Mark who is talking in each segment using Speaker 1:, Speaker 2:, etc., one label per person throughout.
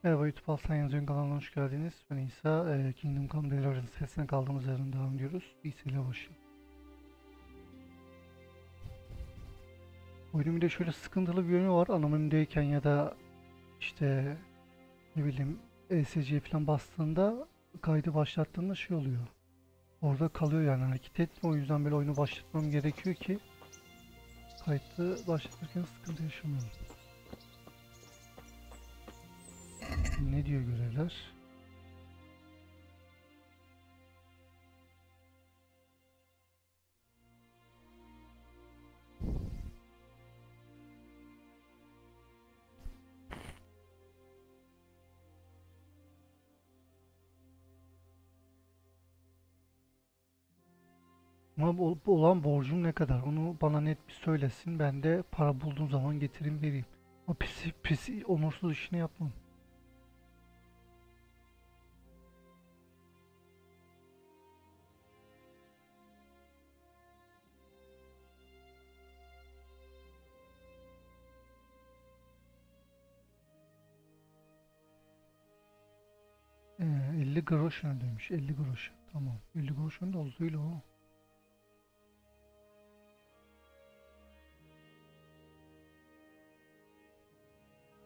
Speaker 1: Merhaba YouTube ALSENYAZ Oyun kanalına hoş geldiniz. Ben İsa. Kingdom Come Deliverance serisine kaldığımız yerden devam ediyoruz. İsa ile başlayalım. Oyunun bir de şöyle sıkıntılı bir yönü var. Ana menüdeyken ya da işte ne bileyim ESC'ye falan bastığında kaydı başlattığında şey oluyor. Orada kalıyor yani hareket etmiyor. O yüzden böyle oyunu başlatmam gerekiyor ki kaydı başlatırken sıkıntı yaşamayalım. Ne diyor görevler? Ama bu olan borcum ne kadar? Onu bana net bir söylesin. Ben de para bulduğum zaman getireyim vereyim. O pis onursuz işini yapmam. Ee, 50 groş demiş. 50 groş. Tamam. 50 groşun da olduğuyla o.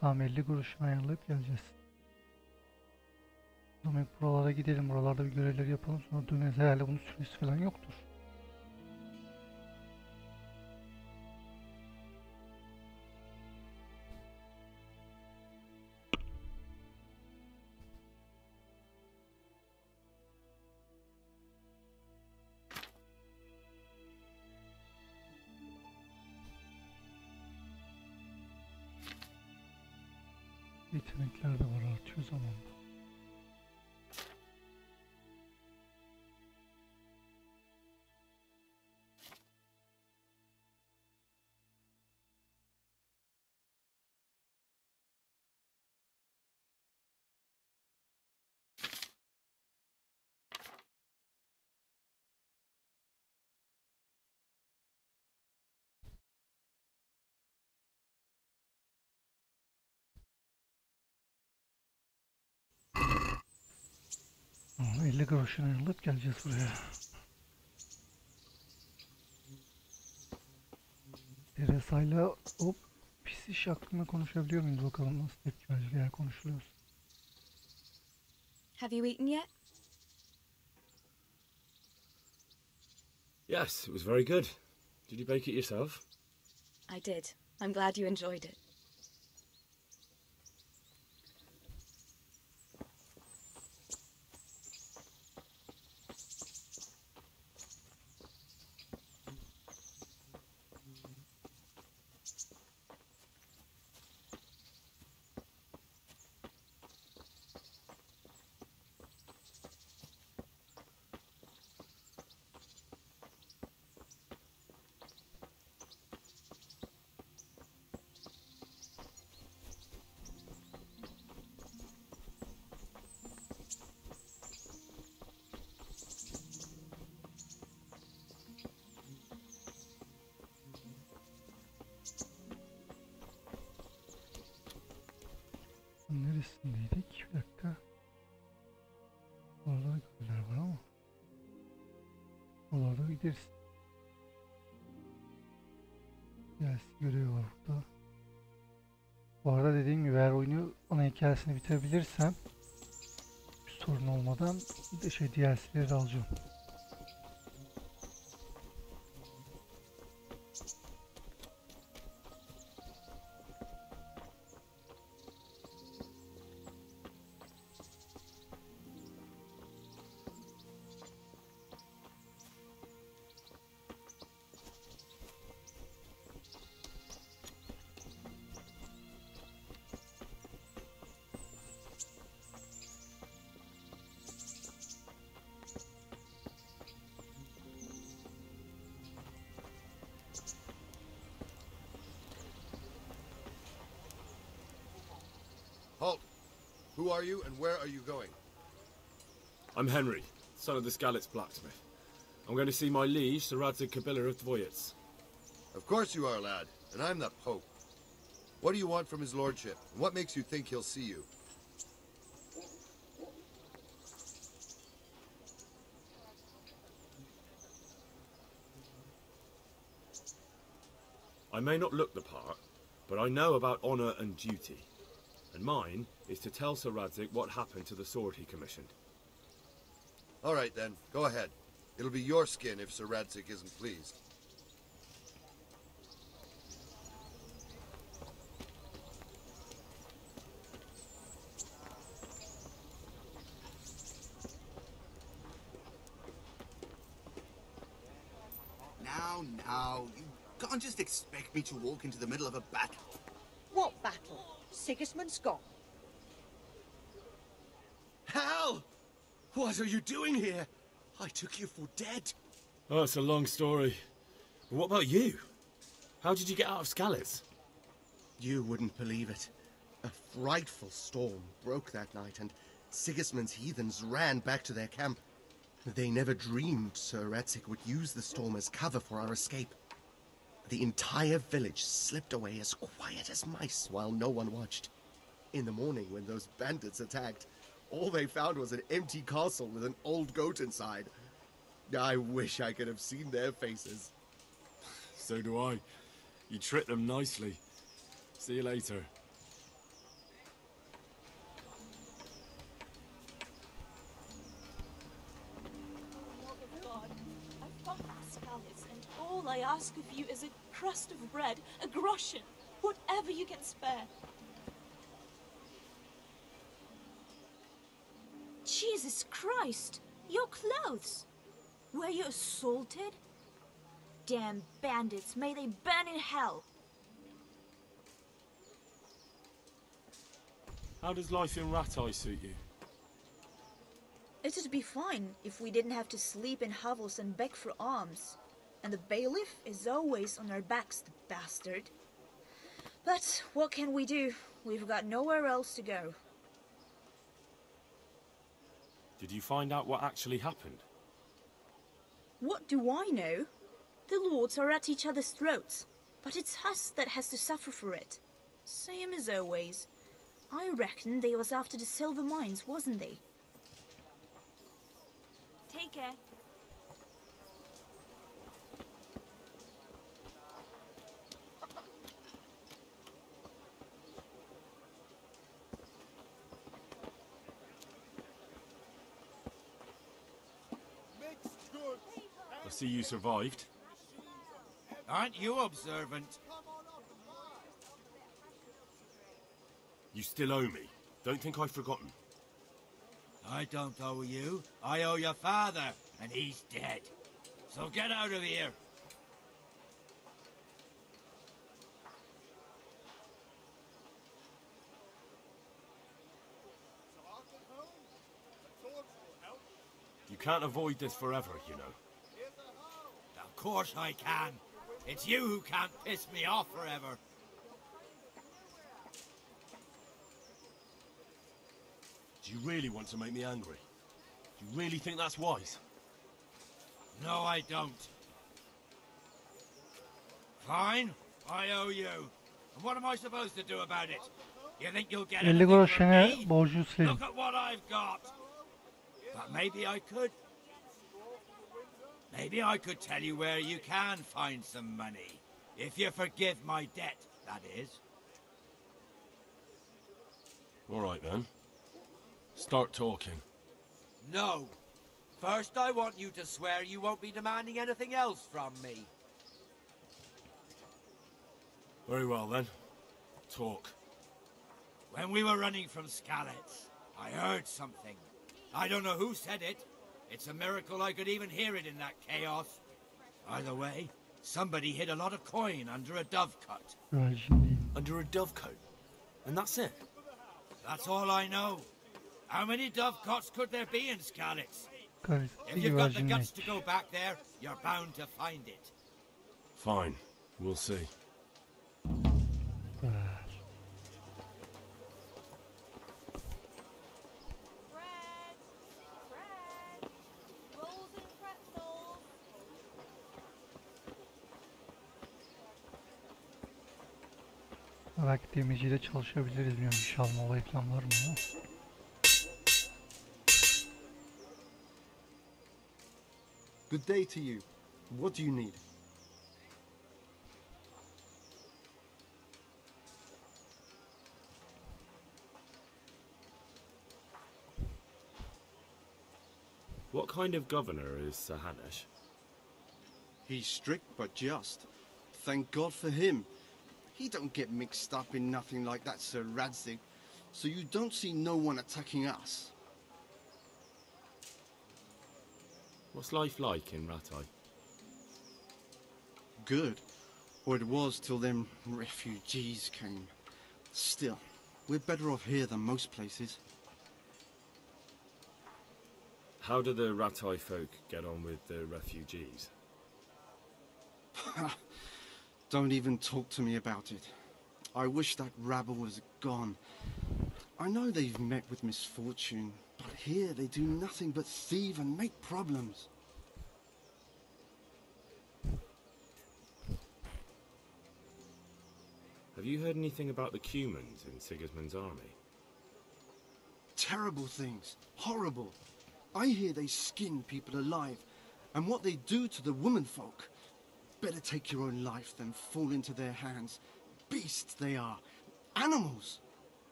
Speaker 1: Tamam 50 groşunu ayarlayıp geleceğiz. Demek buralara gidelim. Buralarda bir görevleri yapalım. Sonra döneriz. Herhalde bunun süresi falan yoktur. Yetenekler de var artıyor zamanla. Tamam, 50 groşunu ayarlayıp geleceğiz buraya. Teresa'yla o pis iş hakkında konuşabiliyor muyuz bakalım nasıl tepki verecek eğer konuşuluyorsa.
Speaker 2: Have you eaten yet?
Speaker 3: Yes, it was very good. Did you bake it yourself?
Speaker 2: I did. I'm glad you enjoyed it.
Speaker 1: Neresindeydik? Bir dakika. Orada görevler var ama. Oralarda gideriz. Gelsin görevi var burada. Bu arada dediğim gibi eğer oyunu ana hikayesini bitirebilirsem bir sorun olmadan bir de DLC'leri alacağım.
Speaker 4: Halt! Who are you and where are you going?
Speaker 3: I'm Henry, son of the Skalitz blacksmith. I'm going to see my liege, the RADZİG of Dvoyets.
Speaker 4: Of course you are, lad, and I'm the Pope. What do you want from his lordship, and what makes you think he'll see you?
Speaker 3: I may not look the part, but I know about honor and duty. And mine is to tell Sir Radzik what happened to the sword he commissioned.
Speaker 4: All right, then. Go ahead. It'll be your skin if Sir Radzik isn't pleased.
Speaker 5: Now, you can't just expect me to walk into the middle of a battle.
Speaker 6: What battle? Sigismund's gone.
Speaker 7: Hal! What are you doing here? I took you for dead.
Speaker 3: Oh, it's a long story. But what about you? How did you get out of Skalitz?
Speaker 7: You wouldn't believe it. A frightful storm broke that night, and Sigismund's heathens ran back to their camp. They never dreamed Sir Radzik would use the storm as cover for our escape. The entire village slipped away as quiet as mice while no one watched. In the morning, when those bandits attacked, all they found was an empty castle with an old goat inside. I wish I could have seen their faces.
Speaker 3: So do I. You tricked them nicely. See you later.
Speaker 8: God, I fought Skalitz, and all I ask of you is a crust of bread, a groschen, whatever you can spare. Jesus Christ, your clothes! Were you assaulted? Damn bandits, may they burn in hell!
Speaker 3: How does life in Ratai suit you?
Speaker 8: It'd be fine if we didn't have to sleep in hovels and beg for alms. And the bailiff is always on our backs, the bastard. But what can we do? We've got nowhere else to go.
Speaker 3: Did you find out what actually happened?
Speaker 8: What do I know? The lords are at each other's throats, but it's us that has to suffer for it. Same as always. I reckon they was after the silver mines, wasn't they? Take care.
Speaker 3: I see you survived.
Speaker 9: Aren't you observant?
Speaker 3: You still owe me. Don't think I've forgotten.
Speaker 9: I don't owe you. I owe your father, and he's dead. So get out of here.
Speaker 3: You can't avoid this forever, you know.
Speaker 9: Of course I can. It's you who can't piss me off forever.
Speaker 3: Do you really want to make me angry? Do you really think that's wise?
Speaker 9: No, I don't. Fine, I owe you. And what am I supposed to do about it? You think you'll get
Speaker 1: 50
Speaker 9: anything
Speaker 1: kuruş
Speaker 9: from
Speaker 1: yine
Speaker 9: me?
Speaker 1: borcu üstledim.
Speaker 9: Look at what I've got. But maybe I could. Maybe I could tell you where you can find some money. If you forgive my debt, that is.
Speaker 3: All right, then. Start talking.
Speaker 9: No. First, I want you to swear you won't be demanding anything else from me.
Speaker 3: Very well, then. Talk.
Speaker 9: When we were running from Skalitz, I heard something. I don't know who said it. It's a miracle I could even hear it in that chaos. Either way, somebody hid a lot of coin under a dovecote.
Speaker 1: Güvercindeyim.
Speaker 3: Under a dovecote? And that's it?
Speaker 9: That's all I know. How many dovecotes could there be in Skalitz?
Speaker 1: Karısı
Speaker 9: If you've got the
Speaker 1: güvercinle.
Speaker 9: guts to go back there, you're bound to find it.
Speaker 3: Fine. We'll see.
Speaker 1: Belki demirciyle çalışabiliriz, bilmiyorum, iş alma olayı falan var mı ama.
Speaker 7: Good day to you. What do you need?
Speaker 3: What kind of governor is Sir Hanush?
Speaker 10: He's strict but just. Thank God for him. He don't get mixed up in nothing like that, Sir Radzig. So you don't see no one attacking us.
Speaker 3: What's life like in Rattay?
Speaker 10: Good. Or it was till them refugees came. Still, we're better off here than most places.
Speaker 3: How do the Rattay folk get on with the refugees?
Speaker 10: Don't even talk to me about it. I wish that rabble was gone. I know they've met with misfortune, but here they do nothing but thieve and make problems.
Speaker 3: Have you heard anything about the Cumans in Sigismund's army?
Speaker 10: Terrible things. Horrible. I hear they skin people alive, and what they do to the womenfolk. Better take your own life than fall into their hands. Beasts they are. Animals.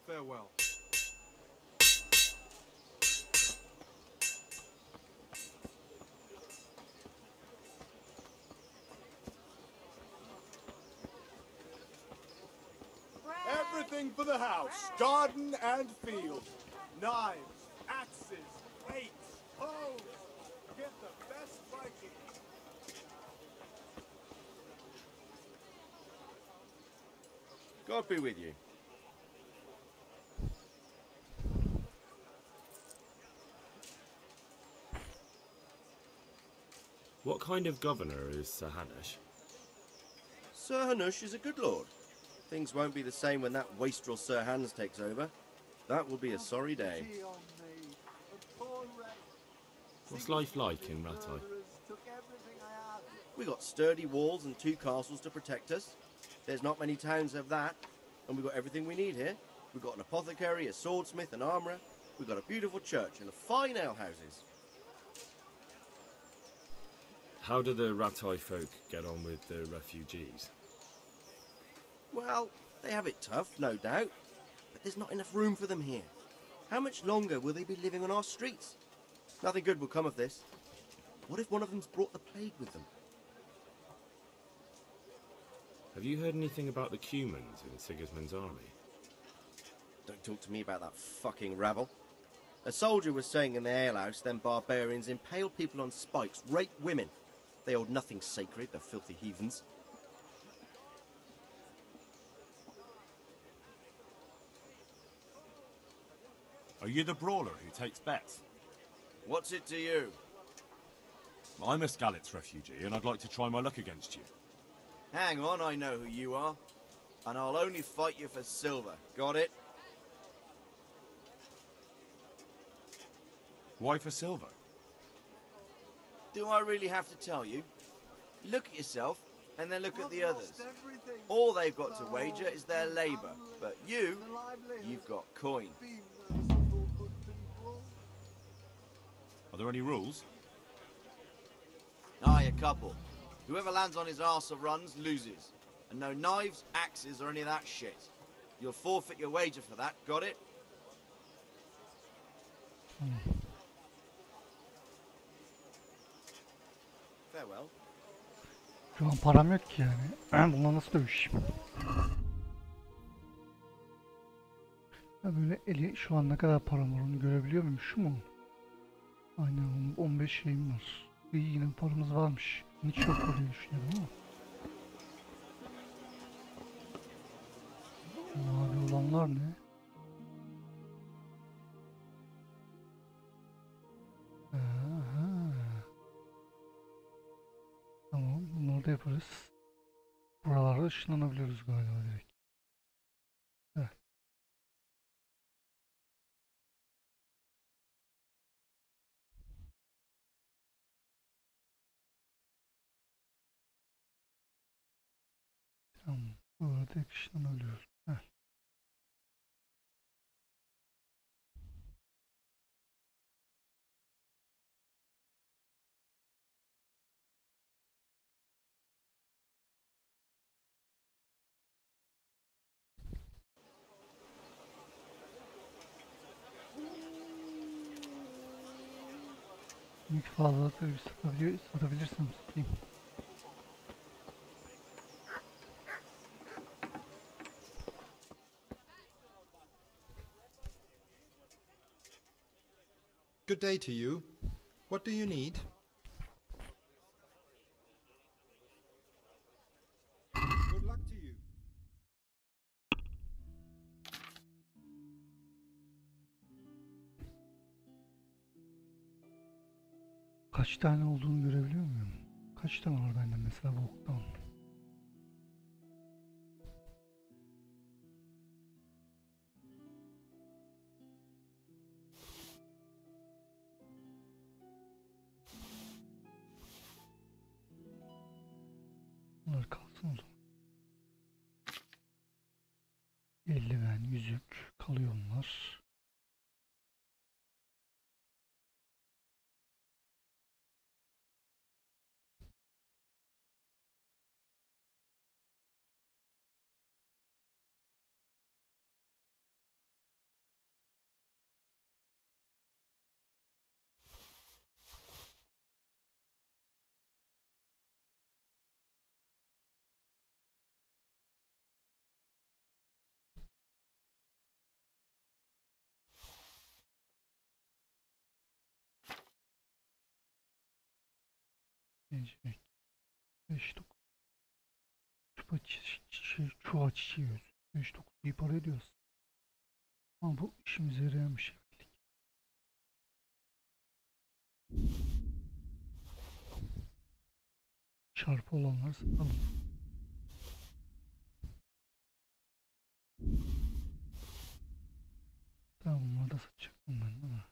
Speaker 10: Farewell.
Speaker 11: Everything for the house, garden and field. Knives, axes, weights, hoes. Get the best Viking.
Speaker 12: God be with you.
Speaker 3: What kind of governor is Sir Hanush?
Speaker 12: Sir Hanush is a good lord. Things won't be the same when that wastrel Sir Hans takes over. That will be a sorry day.
Speaker 3: What's life like in Rattay?
Speaker 12: We got sturdy walls and 2 castles to protect us. There's not many towns have that, and we've got everything we need here. We've got an apothecary, a swordsmith, an armourer. We've got a beautiful church and fine alehouses.
Speaker 3: How do the Rattay folk get on with the refugees?
Speaker 12: Well, they have it tough, no doubt, but there's not enough room for them here. How much longer will they be living on our streets? Nothing good will come of this. What if one of them's brought the plague with them?
Speaker 3: Have you heard anything about the Cumans in Sigismund's army?
Speaker 12: Don't talk to me about that fucking rabble. A soldier was saying in the alehouse them barbarians impale people on spikes, rape women. They hold nothing sacred, the filthy heathens.
Speaker 13: Are you the brawler who takes bets?
Speaker 12: What's it to you?
Speaker 13: I'm a Skalitz refugee and I'd like to try my luck against you.
Speaker 12: Hang on, I know who you are. And I'll only fight you for silver. Got it?
Speaker 13: Why for silver?
Speaker 12: Do I really have to tell you? Look at yourself and then look at the others. All they've got to wager is their labour. But you've got coin.
Speaker 13: Are there any rules?
Speaker 12: Aye, a couple. Whoever lands on his arse or runs, loses. And no knives, axes, or any of that shit. You'll forfeit your wager for that, got it? Farewell.
Speaker 1: Şu an param yok ki yani. Ben bununla nasıl dövüşeyim? Ya böyle eli şu an ne kadar param var onu görebiliyor muyum? Şu mu? Aynen 15 şeyim var. İyi yine paramız varmış. Hiç yok diye düşünüyorum ama. Mavi olanlar ne? Aha. Tamam bunları da yaparız. Buralarda ışınlanabiliyoruz galiba direkt. Evet. Tamam. Burada ışınlanabiliyoruz. Evet. 12 fazlalıkla satabilirsiniz diyeyim.
Speaker 14: Good day to you. What do you need? Good luck to you.
Speaker 1: Kaç tane olduğunu görebiliyor muyum? Kaç tane var bende mesela bu oktan? Bunlar kalsın o zaman. Eldiven, yüzük kalıyor onlar. Gelecek. 5 9. Çuha çiçeği yüz. 5 9 iyi para ediyoruz. Ama bu işimize yarayan bir şey. Çarpı olanları satalım. Tamam, bunları da satacaktım ben, değil mi?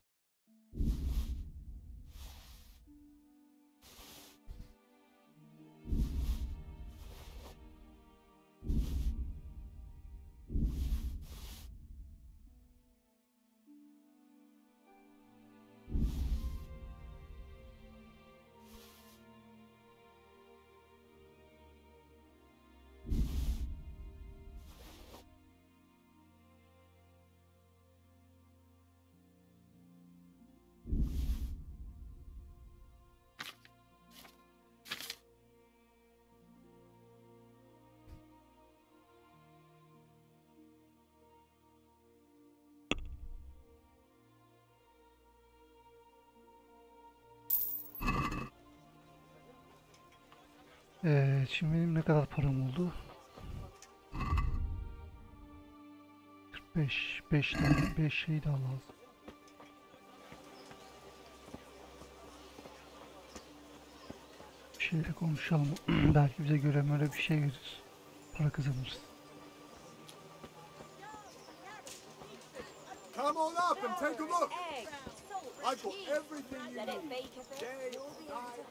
Speaker 1: Şimdi benim ne kadar param oldu? 45, 5 tane, 5 şey daha lazım. Bir şeyle konuşalım. Belki bize göre böyle bir şey verir. Para kazanırız.
Speaker 11: Come on up and take a look. I've got everything you need. Day, night,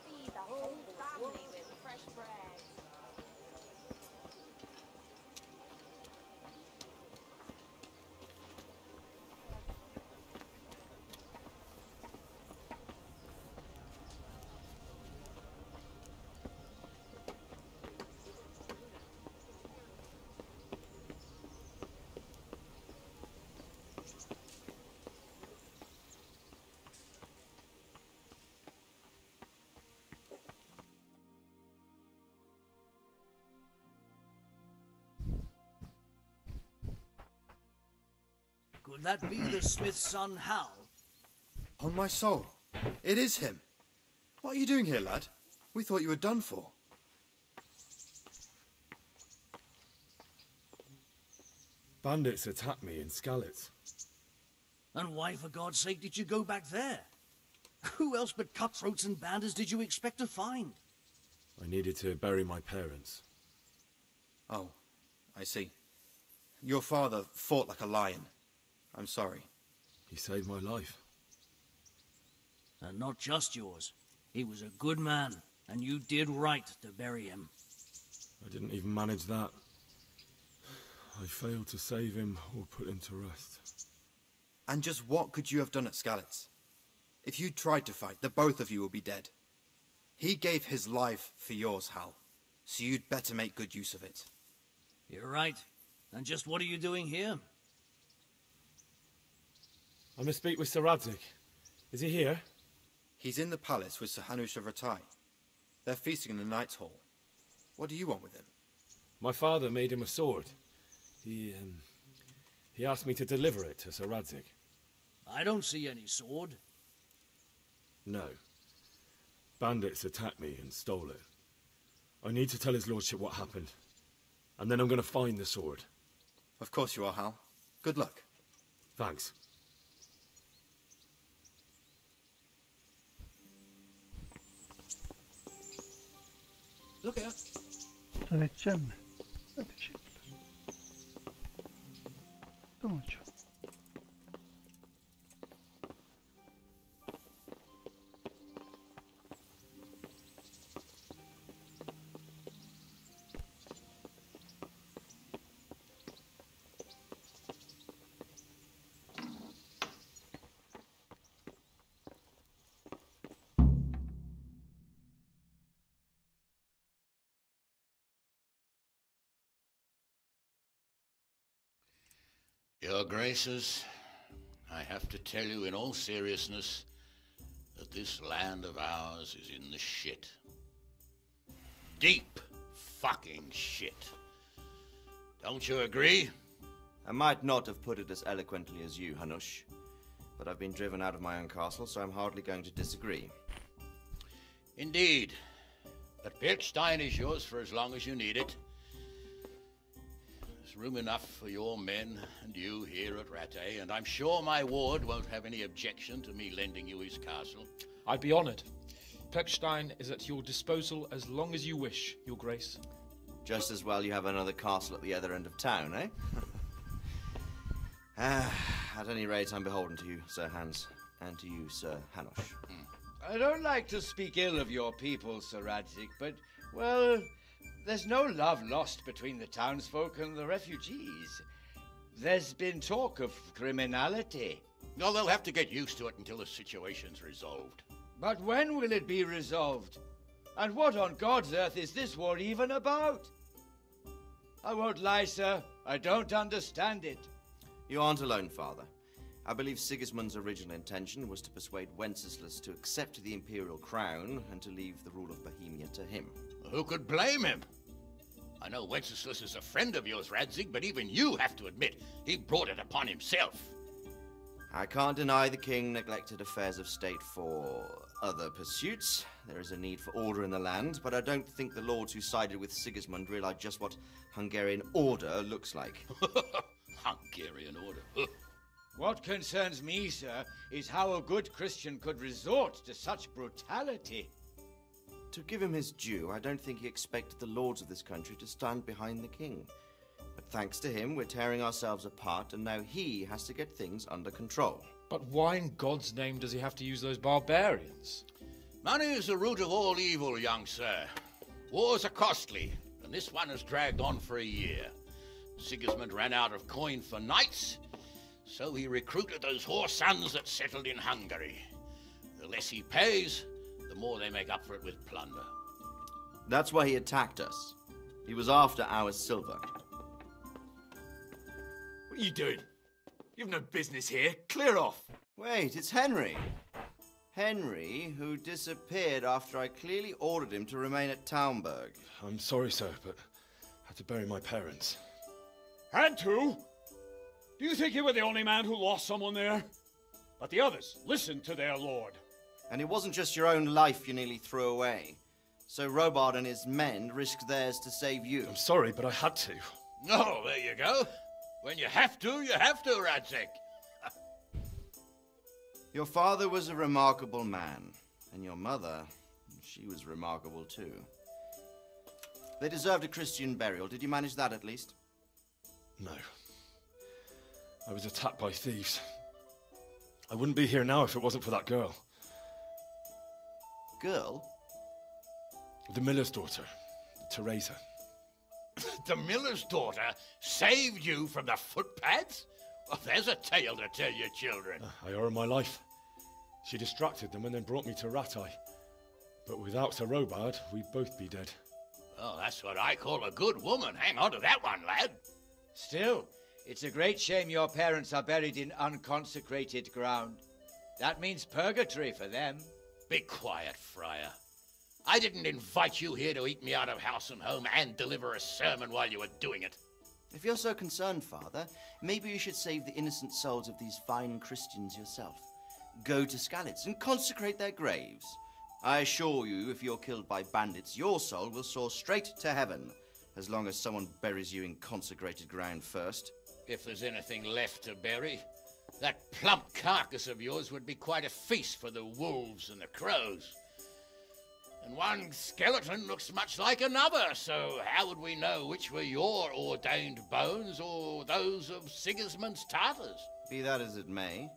Speaker 9: Could that be the smith's son, Hal?
Speaker 15: On my soul, it is him. What are you doing here, lad? We thought you were done for.
Speaker 3: Bandits attacked me in Skalitz.
Speaker 9: And why, for God's sake, did you go back there? Who else but cutthroats and bandits did you expect to find?
Speaker 3: I needed to bury my parents.
Speaker 15: Oh, I see. Your father fought like a lion. I'm sorry.
Speaker 3: He saved my life.
Speaker 9: And not just yours. He was a good man, and you did right to bury him.
Speaker 3: I didn't even manage that. I failed to save him or put him to rest.
Speaker 15: And just what could you have done at Skalitz? If you tried to fight, the both of you will be dead. He gave his life for yours, Hal. So you'd better make good use of it.
Speaker 9: You're right. And just what are you doing here?
Speaker 3: I must speak with Sir Radzik. Is he here?
Speaker 15: He's in the palace with Sir Hanush of Ratai. They're feasting in the Knight's Hall. What do you want with him?
Speaker 3: My father made him a sword. He asked me to deliver it to Sir Radzik.
Speaker 16: I don't see any sword.
Speaker 3: No. Bandits attacked me and stole it. I need to tell his lordship what happened. And then I'm going to find the sword.
Speaker 15: Of course you are, Hal. Good luck.
Speaker 3: Thanks.
Speaker 16: Look out.
Speaker 1: Öğreteceğim mi? Teşekkürler. Tamam hocam.
Speaker 17: Your Graces, I have to tell you in all seriousness that this land of ours is in the shit. Deep fucking shit. Don't you agree?
Speaker 18: I might not have put it as eloquently as you, Hanush, but I've been driven out of my own castle, so I'm hardly going to disagree.
Speaker 17: Indeed. But Pilchstein is yours for as long as you need it. There's room enough for your men and you here at Rattay, and I'm sure my ward won't have any objection to me lending you his castle.
Speaker 19: I'd be honoured. Pechstein is at your disposal as long as you wish, Your Grace.
Speaker 18: Just as well you have another castle at the other end of town, eh? At any rate, I'm beholden to you, Sir Hans, and to you, Sir Hanush.
Speaker 9: I don't like to speak ill of your people, Sir Radzik, but, well, there's no love lost between the townsfolk and the refugees. There's been talk of criminality.
Speaker 17: No, they'll have to get used to it until the situation's resolved.
Speaker 9: But when will it be resolved? And what on God's earth is this war even about? I won't lie, sir. I don't understand it.
Speaker 18: You aren't alone, Father. I believe Sigismund's original intention was to persuade Wenceslas to accept the imperial crown and to leave the rule of Bohemia to him.
Speaker 17: Who could blame him? I know Wenceslas is a friend of yours, Radzig, but even you have to admit he brought it upon himself.
Speaker 18: I can't deny the king neglected affairs of state for other pursuits. There is a need for order in the land, but I don't think the lords who sided with Sigismund realized just what Hungarian order looks like.
Speaker 17: Hungarian order?
Speaker 9: What concerns me, sir, is how a good Christian could resort to such brutality.
Speaker 18: To give him his due, I don't think he expected the lords of this country to stand behind the king. But thanks to him, we're tearing ourselves apart, and now he has to get things under control.
Speaker 19: But why in God's name does he have to use those barbarians?
Speaker 17: Money is the root of all evil, young sir. Wars are costly, and this one has dragged on for a year. Sigismund ran out of coin for knights, so he recruited those whore sons that settled in Hungary. The less he pays, the more they make up for it with plunder.
Speaker 18: That's why he attacked us. He was after our silver.
Speaker 20: What are you doing? You've no business here. Clear off.
Speaker 18: Wait, it's Henry. Henry, who disappeared after I clearly ordered him to remain at Taunberg.
Speaker 3: I'm sorry, sir, but I had to bury my parents.
Speaker 21: Had to? Do you think you were the only man who lost someone there? But the others listened to their lord.
Speaker 18: And it wasn't just your own life you nearly threw away. So Robard and his men risked theirs to save you.
Speaker 3: I'm sorry, but I had to.
Speaker 17: Oh, there you go. When you have to, Radzig.
Speaker 18: Your father was a remarkable man, and your mother, she was remarkable too. They deserved a Christian burial. Did you manage that at least?
Speaker 3: No. I was attacked by thieves. I wouldn't be here now if it wasn't for that girl.
Speaker 18: Girl?
Speaker 3: The miller's daughter, Teresa.
Speaker 17: The miller's daughter saved you from the footpads? Well, there's a tale to tell your children.
Speaker 3: I owe her my life. She distracted them and then brought me to Rattay. But without Sir Robard, we'd both be dead.
Speaker 17: Oh, that's what I call a good woman. Hang on to that one, lad.
Speaker 9: Still, it's a great shame your parents are buried in unconsecrated ground. That means purgatory for them.
Speaker 17: Be quiet, Friar. I didn't invite you here to eat me out of house and home and deliver a sermon while you were doing it.
Speaker 18: If you're so concerned, Father, maybe you should save the innocent souls of these fine Christians yourself. Go to Skalitz and consecrate their graves. I assure you, if you're killed by bandits, your soul will soar straight to heaven, as long as someone buries you in consecrated ground first.
Speaker 17: If there's anything left to bury, that plump carcass of yours would be quite a feast for the wolves and the crows. And one skeleton looks much like another, so how would we know which were your ordained bones or those of Sigismund's Tartars?
Speaker 18: Be that as it may,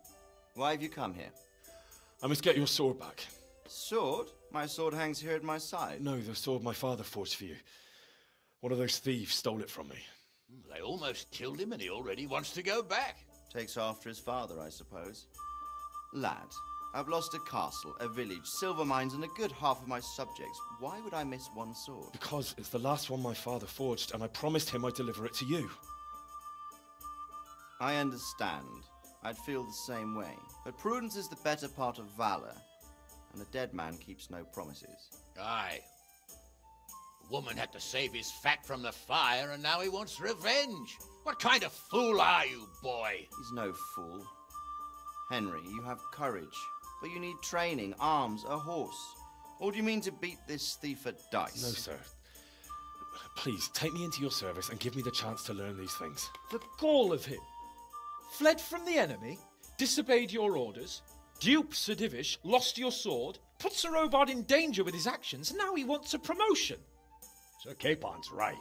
Speaker 18: why have you come here?
Speaker 3: I must get your sword back.
Speaker 18: Sword? My sword hangs here at my side.
Speaker 3: No, the sword my father forged for you. One of those thieves stole it from me.
Speaker 17: They almost killed him and he already wants to go back.
Speaker 18: Takes after his father, I suppose. Lad, I've lost a castle, a village, silver mines, and a good half of my subjects. Why would I miss one sword?
Speaker 3: Because it's the last one my father forged, and I promised him I'd deliver it to you.
Speaker 18: I understand. I'd feel the same way. But prudence is the better part of valor, and a dead man keeps no promises.
Speaker 17: Aye. The woman had to save his fat from the fire, and now he wants revenge. What kind of fool are you, boy?
Speaker 18: He's no fool. Henry, you have courage, but you need training, arms, a horse. Or do you mean to beat this thief at dice?
Speaker 3: No, sir. Please, take me into your service and give me the chance to learn these things.
Speaker 19: The gall of him. Fled from the enemy, disobeyed your orders, duped Sir Divish, lost your sword, put Sir Robard in danger with his actions, and now he wants a promotion.
Speaker 21: Sir Capon's right.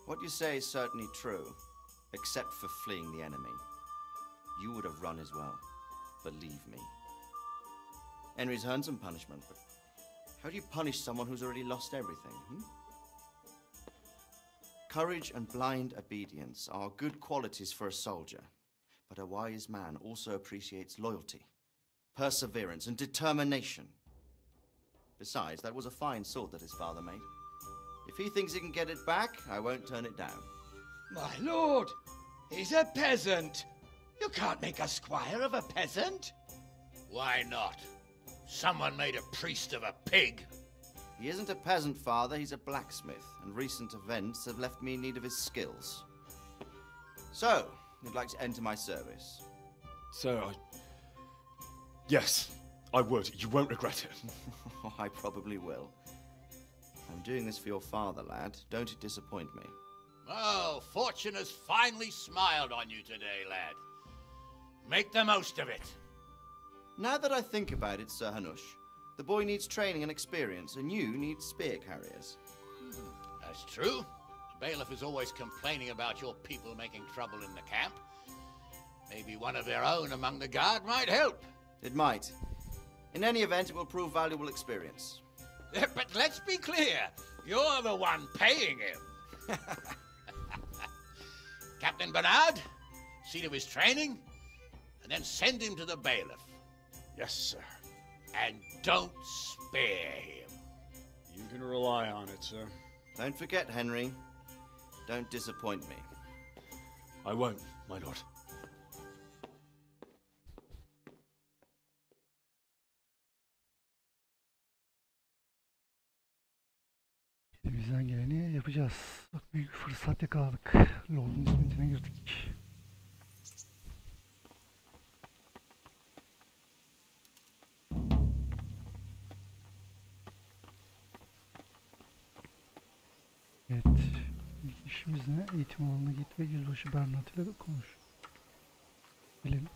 Speaker 18: What you say is certainly true, except for fleeing the enemy. You would have run as well. Believe me. Henry's earned some punishment, but how do you punish someone who's already lost everything? Courage and blind obedience are good qualities for a soldier, but a wise man also appreciates loyalty, perseverance, and determination. Besides, that was a fine sword that his father made. If he thinks he can get it back, I won't turn it down.
Speaker 9: My lord, he's a peasant. You can't make a squire of a peasant.
Speaker 17: Why not? Someone made a priest of a pig.
Speaker 18: He isn't a peasant, Father. He's a blacksmith, and recent events have left me in need of his skills. So, you'd like to enter my service?
Speaker 3: Sir, Yes, I would. You won't regret it.
Speaker 18: I probably will. I'm doing this for your father, lad. Don't disappoint me.
Speaker 17: Oh, fortune has finally smiled on you today, lad. Make the most of it.
Speaker 18: Now that I think about it, Sir Hanush, the boy needs training and experience, and you need spear carriers.
Speaker 17: That's true. The bailiff is always complaining about your people making trouble in the camp. Maybe one of their own among the guard might help.
Speaker 18: It might. In any event, it will prove valuable experience.
Speaker 17: But let's be clear. You're the one paying him. Captain Bernard, see to his training, and then send him to the bailiff.
Speaker 21: Yes, sir.
Speaker 17: And don't spare him.
Speaker 21: You can rely on it, sir.
Speaker 18: Don't forget, Henry. Don't disappoint me.
Speaker 3: I won't, my lord.
Speaker 1: Bizden geleni yapacağız. Bak, büyük fırsat yakaladık. Lord'un hizmetine girdik. Evet. İlk işimiz ne? Eğitim alanına git ve yüzbaşı Bernat ile konuş. Gelin.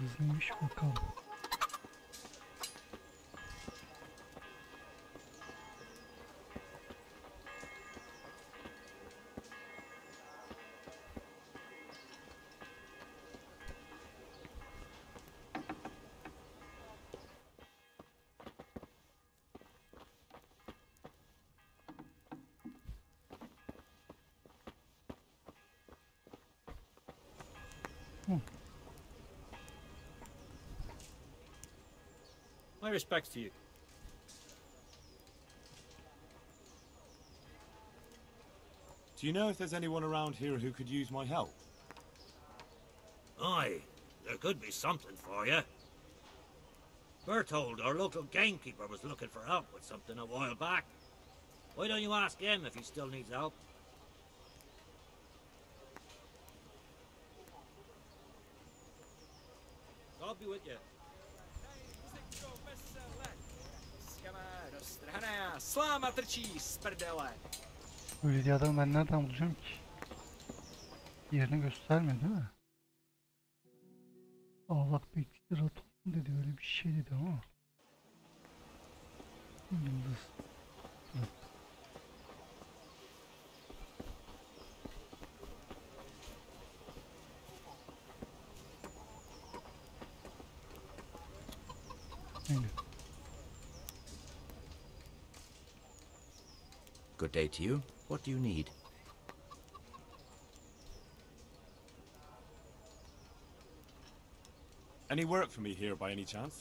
Speaker 1: yıldız neymiş bakalım.
Speaker 2: My respects to you.
Speaker 13: Do you know if there's anyone around here who could use my help?
Speaker 16: Aye, there could be something for you. Berthold, our local gamekeeper, was looking for help with something a while back. Why don't you ask him if he still needs help? I'll be with you.
Speaker 1: Öyle bir adamı ben nereden bulacağım ki? Yerini göstermiyor değil mi? Ağlak bekçisi rat olsun dedi, öyle bir şey dedi ama. Yıldız. Evet. Aynen.
Speaker 17: Good day to you. What do you need?
Speaker 13: Any work for me here by any chance?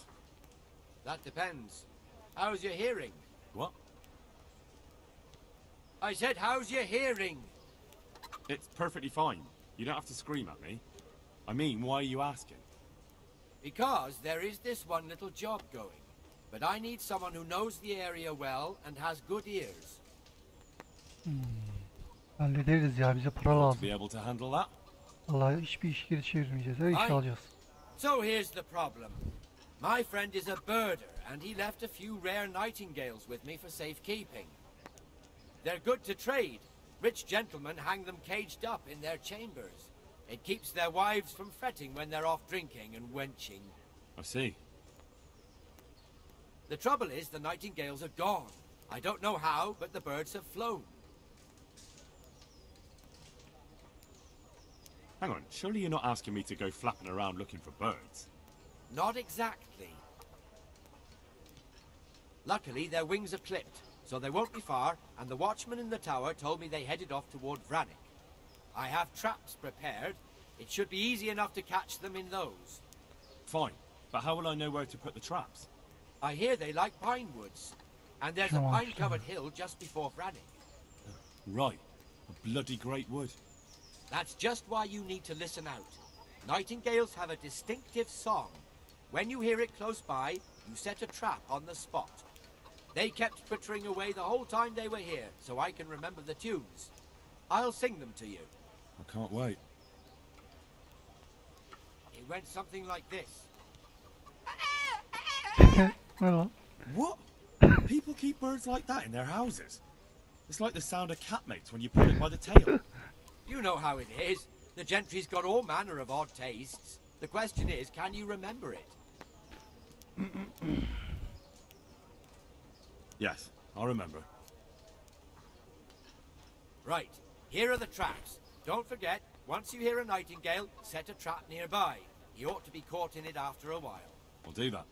Speaker 9: That depends. How's your hearing?
Speaker 13: What?
Speaker 9: I said, how's your hearing?
Speaker 13: It's perfectly fine. You don't have to scream at me. I mean, why are you asking?
Speaker 9: Because there is this one little job going. But I need someone who knows the area well and has good ears.
Speaker 1: Hallederiz ya, bize para lazım.
Speaker 13: To be able to handle that?
Speaker 1: Vallahi hiçbir iş geri çevirmeyeceğiz. Her işi alacağız.
Speaker 9: So here's the problem. My friend is a birder, and he left a few rare nightingales with me for safekeeping. They're good to trade. Rich gentlemen hang them caged up in their chambers. It keeps their wives from fretting when they're off drinking and wenching.
Speaker 13: I see.
Speaker 9: The trouble is the nightingales are gone. I don't know how, but the birds have flown.
Speaker 13: Hang on, surely you're not asking me to go flapping around looking for birds?
Speaker 9: Not exactly. Luckily, their wings are clipped, so they won't be far, and the watchman in the tower told me they headed off toward Vranik. I have traps prepared. It should be easy enough to catch them in those.
Speaker 13: Fine, but how will I know where to put the traps?
Speaker 9: I hear they like pine woods, and there's a pine-covered hill just before Vranik.
Speaker 13: Right, a bloody great wood.
Speaker 9: That's just why you need to listen out. Nightingales have a distinctive song. When you hear it close by, you set a trap on the spot. They kept twittering away the whole time they were here, so I can remember the tunes. I'll sing them to you.
Speaker 13: I can't wait.
Speaker 9: It went something like this.
Speaker 13: What? People keep birds like that in their houses? It's like the sound a cat makes when you pull it by the tail.
Speaker 9: You know how it is. The gentry's got all manner of odd tastes. The question is, can you remember it?
Speaker 13: Yes, I'll remember.
Speaker 9: Right, here are the traps. Don't forget, once you hear a nightingale, set a trap nearby. He ought to be caught in it after a while.
Speaker 13: I'll do that.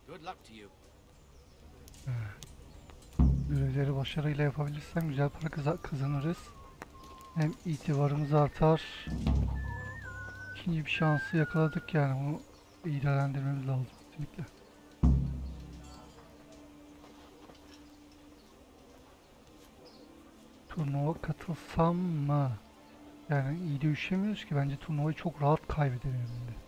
Speaker 9: Good luck to you.
Speaker 1: Görevleri başarıyla yapabilirsem güzel para kazanırız. Hem itibarımız artar. İkinci bir şansı yakaladık yani, bunu iyi değerlendirmemiz lazım kesinlikle. Turnuva katılsam mı? Yani iyi dövüşemiyoruz ki, bence turnuvayı çok rahat kaybedelim şimdi.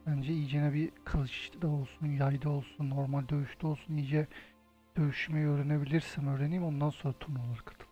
Speaker 1: Bence iyicene bir kılıçta olsun, yayda olsun, normal dövüşte olsun, iyice dövüşmeyi öğrenebilirsem öğreneyim, ondan sonra turnuvalara katıl.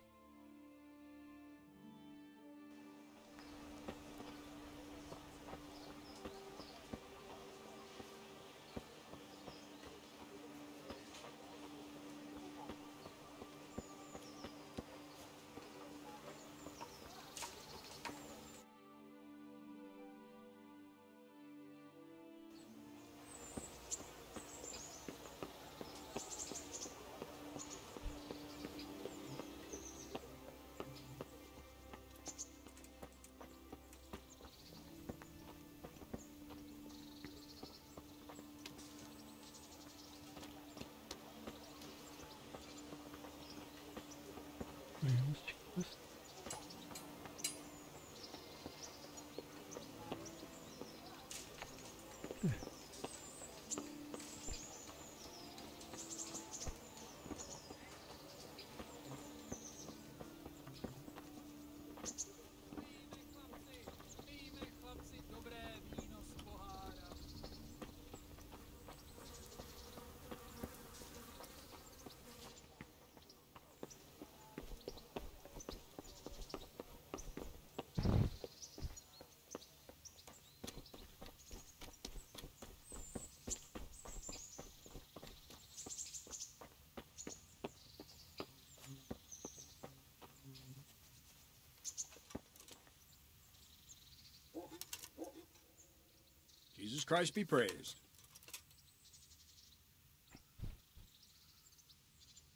Speaker 21: Christ be praised.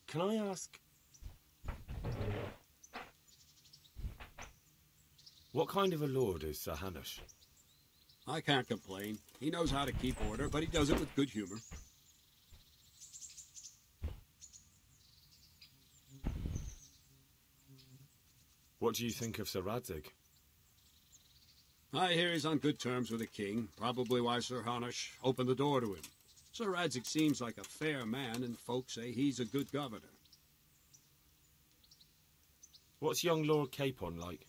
Speaker 4: Can I ask...
Speaker 3: What kind of a lord is Sir Hanush?
Speaker 21: I can't complain. He knows how to keep order, but he does it with good humor.
Speaker 3: What do you think of Sir Radzig?
Speaker 21: I hear he's on good terms with the king, probably why Sir Hanush opened the door to him. Sir Radzig seems like a fair man, and folks say he's a good governor.
Speaker 3: What's young Lord Capon like?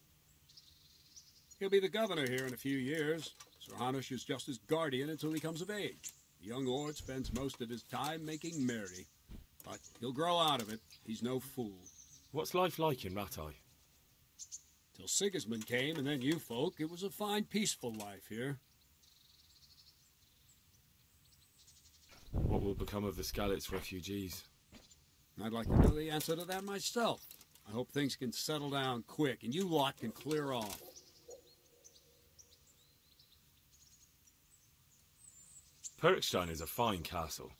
Speaker 21: He'll be the governor here in a few years. Sir Hanush is just his guardian until he comes of age. The young lord spends most of his time making merry. But he'll grow out of it. He's no fool.
Speaker 3: What's life like in Rattay?
Speaker 21: Till Sigismund came, and then you folk, it was a fine, peaceful life here.
Speaker 3: What will become of the Skalitz refugees?
Speaker 21: I'd like to know the answer to that myself. I hope things can settle down quick, and you lot can clear off.
Speaker 3: Perkstein is a fine castle.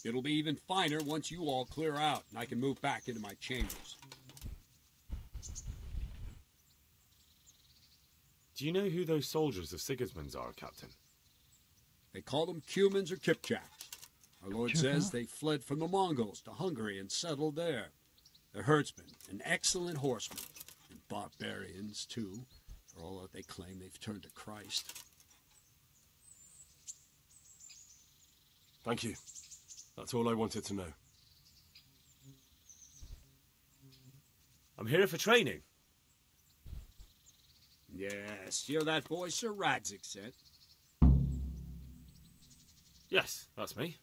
Speaker 21: It'll be even finer once you all clear out, and I can move back into my chambers.
Speaker 3: Do you know who those soldiers of Sigismund's are, Captain?
Speaker 21: They call them Cumans or Kipchaks. Our lord says they fled from the Mongols to Hungary and settled there. They're herdsmen and excellent horsemen, and barbarians, too, for all that they claim they've turned to Christ.
Speaker 4: Thank you. That's all I wanted to know.
Speaker 3: I'm here for training.
Speaker 21: Yes, you're that boy Sir Radzig sent.
Speaker 3: Yes, that's me.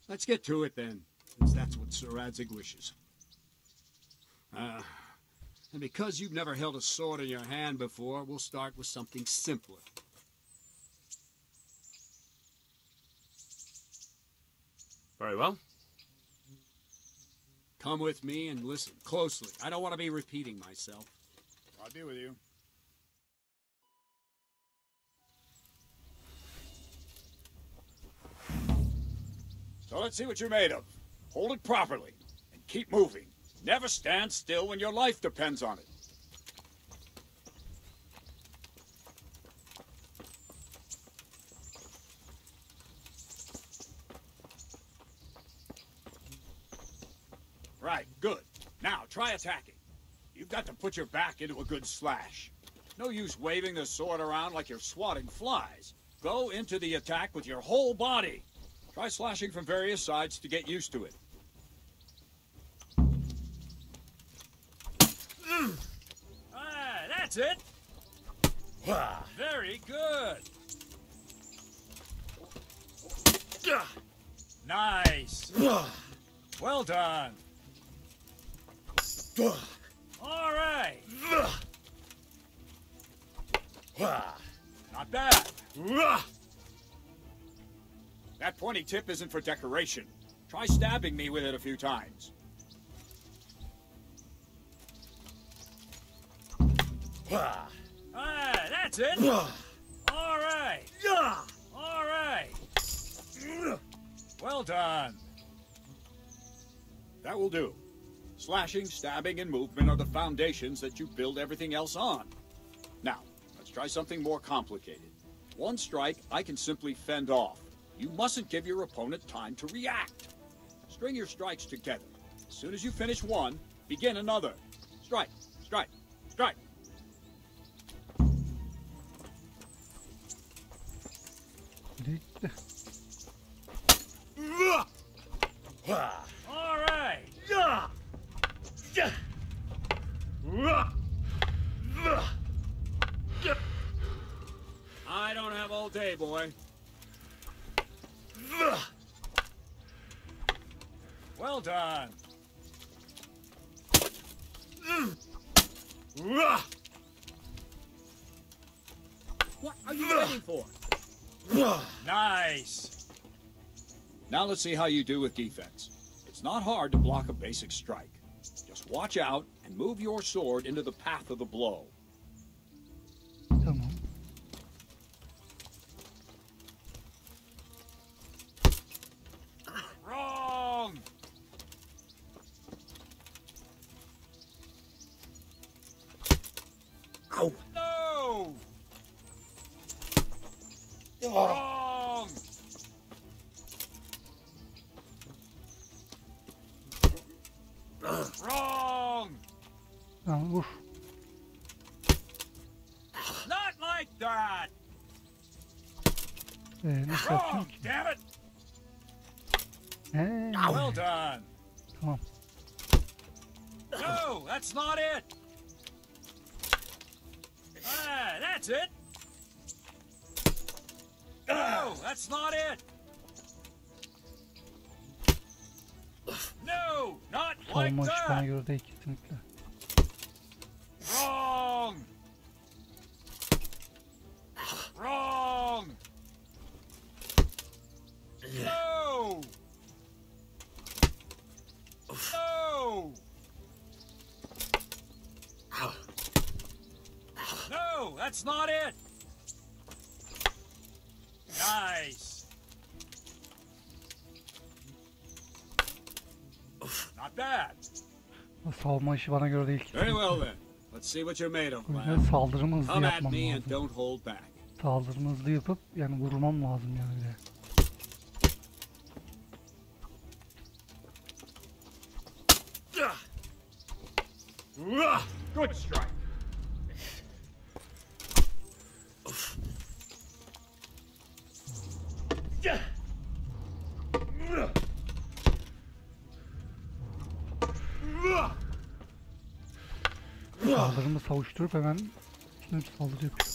Speaker 21: Let's get to it then, since that's what Sir Radzig wishes. And because you've never held a sword in your hand before, we'll start with something simpler.
Speaker 3: Very well.
Speaker 21: Come with me and listen closely. I don't want to be repeating myself. I'll be with you. So let's see what you're made of. Hold it properly and keep moving. Never stand still when your life depends on it. Right, good. Now, try attacking. You've got to put your back into a good slash. No use waving the sword around like you're swatting flies. Go into the attack with your whole body. Try slashing from various sides to get used to it. That's it. Very good. Nice. Well done. All right. Not bad. That pointy tip isn't for decoration. Try stabbing me with it a few times. That's it. All right. All right. Well done. That will do. Slashing, stabbing, and movement are the foundations that you build everything else on. Now, let's try something more complicated. One strike I can simply fend off. You mustn't give your opponent time to react. String your strikes together. As soon as you finish one, begin another. Strike, strike, strike. All right. I don't have all day, boy. Well done. What are you waiting for? Nice. Now let's see how you do with defense. It's not hard to block a basic strike. Just watch out and move your sword into the path of the blow.
Speaker 1: Tamam.
Speaker 21: Wrong! Wrong!
Speaker 1: Tamam vur.
Speaker 21: Not like that!
Speaker 1: Nasıl yapacağım
Speaker 21: Wrong,
Speaker 1: ki?
Speaker 21: damn it!
Speaker 1: He.
Speaker 21: Well done!
Speaker 1: Tamam.
Speaker 21: No, that's not it! Ah, that's it! No, that's not it! No, not like
Speaker 1: Savunma işi bana
Speaker 21: that!
Speaker 1: göre değil kesinlikle.
Speaker 21: Wrong! Wrong! No! No! No, that's not it! Nice! Not bad.
Speaker 1: Savunma işi bana göre değil
Speaker 21: Very
Speaker 1: kesinlikle.
Speaker 21: well then. Let's see what you're made of,
Speaker 1: O yüzden
Speaker 21: lad.
Speaker 1: saldırımı hızlı
Speaker 21: Come at
Speaker 1: yapmam
Speaker 21: me and
Speaker 1: lazım.
Speaker 21: don't hold back.
Speaker 1: Saldırımı hızlı yapıp yani vurmam lazım yani bir de.
Speaker 21: Good strike.
Speaker 1: Saldırımı savuşturup hemen ikinci saldırı yapıyor.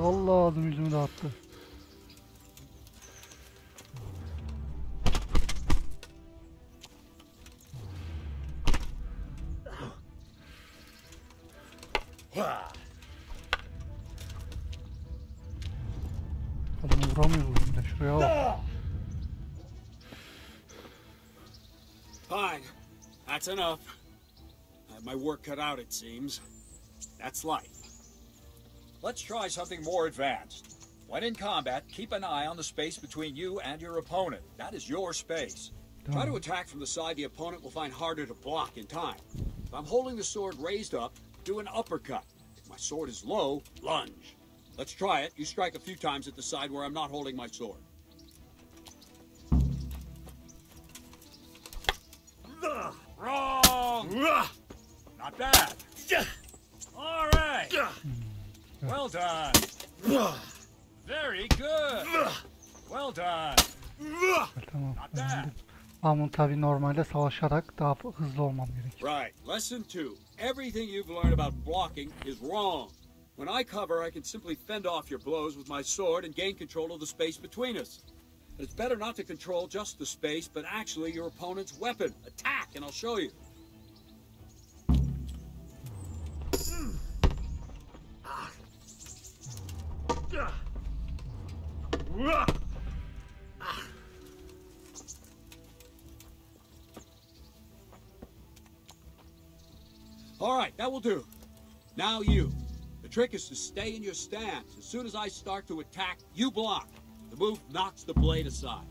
Speaker 1: Allah ağzım yüzümü dağıttı. Adamı vuramıyoruz bile şuraya bak.
Speaker 21: Fine. That's enough. I have my work cut out, it seems. That's life. Let's try something more advanced. When in combat, keep an eye on the space between you and your opponent. That is your space. Try to attack from the side the opponent will find harder to block in time. If I'm holding the sword raised up, do an uppercut. If my sword is low, lunge. Let's try it. You strike a few times at the side where I'm not holding my sword. Wrong! Not bad. All right. Well done. Very good. Well done.
Speaker 1: Tamam. Ama tabii normalde savaşarak daha hızlı olmam gerekiyor.
Speaker 21: Right. Lesson 2. Everything you've learned about blocking is wrong. When I cover, I can simply fend off your blows with my sword and gain control of the space between us. But it's better not to control just the space, but actually your opponent's weapon. Attack, and I'll show you. All right, that will do. Now you. The trick is to stay in your stance. As soon as I start to attack, you block. The move knocks the blade aside.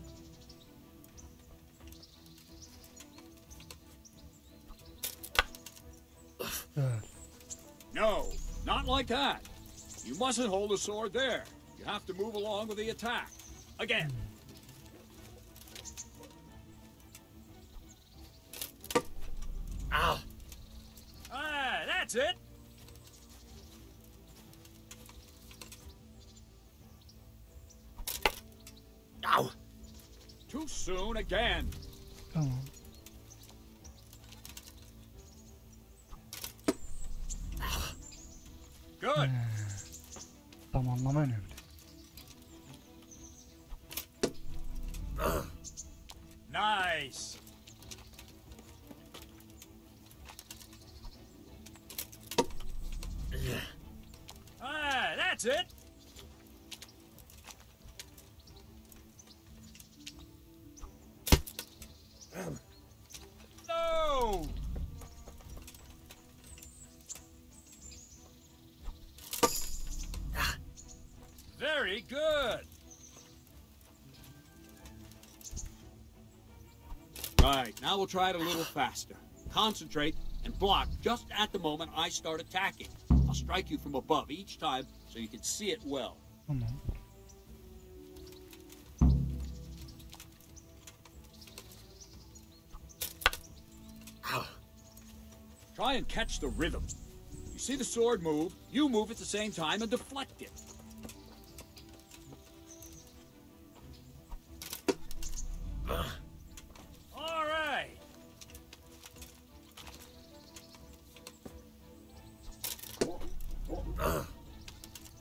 Speaker 21: No, not like that. You mustn't hold the sword there. You have to move along with the attack. Again. Ow. Ah, that's it. Ow. Too soon again.
Speaker 1: Tamam.
Speaker 21: Good.
Speaker 1: Zamanlama önemli.
Speaker 21: Nice. Ah, that's it. No. Very good. Right, now we'll try it a little faster. Concentrate and block just at the moment I start attacking. I'll strike you from above each time so you can see it well.
Speaker 1: Tamam.
Speaker 21: Try and catch the rhythm. You see the sword move, you move at the same time and deflect it. All right.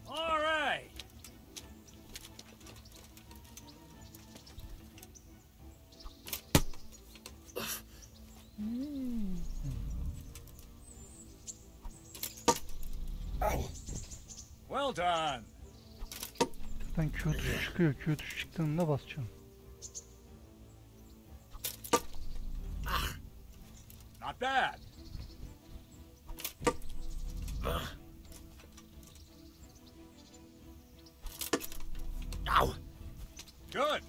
Speaker 21: All right. Well done.
Speaker 1: Zaten Q tuşu çıkıyor. Q tuşu çıktığında basacağım.
Speaker 21: Not bad. Ow. Good.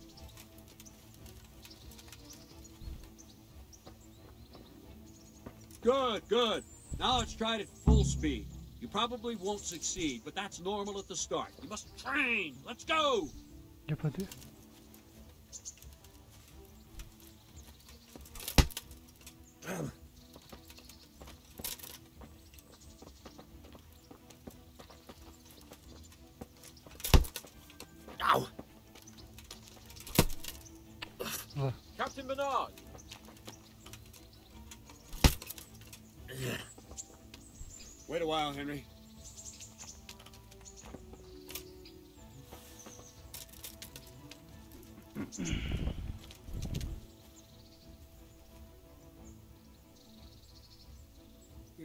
Speaker 21: Good, good. Now let's try it at full speed. You probably won't succeed, but that's normal at the start. You must train. Let's go.
Speaker 1: Yap hadi.
Speaker 21: Ow.
Speaker 2: Captain Bernard.
Speaker 21: Wait a while, Henry.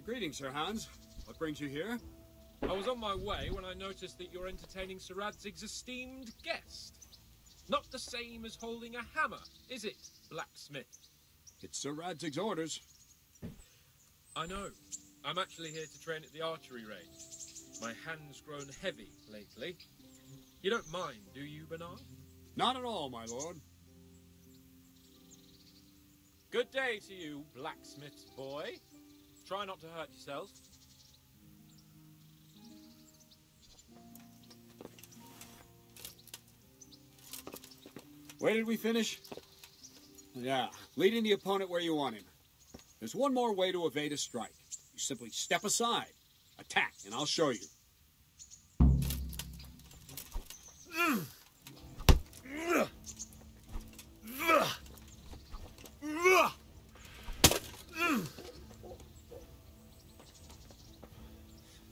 Speaker 21: Greetings, Sir Hans. What brings you here?
Speaker 19: I was on my way when I noticed that you're entertaining Sir RADZİG''s esteemed guest. Not the same as holding a hammer, is it, blacksmith?
Speaker 21: It's Sir RADZİG's orders.
Speaker 19: I know. I'm actually here to train at the archery range. My hand's grown heavy lately. You don't mind, do you, Bernard?
Speaker 21: Not at all, my lord.
Speaker 19: Good day to you, blacksmith's boy. Try not to hurt yourself.
Speaker 21: Where did we finish? Yeah, leading the opponent where you want him. There's one more way to evade a strike. You simply step aside, attack, and I'll show you.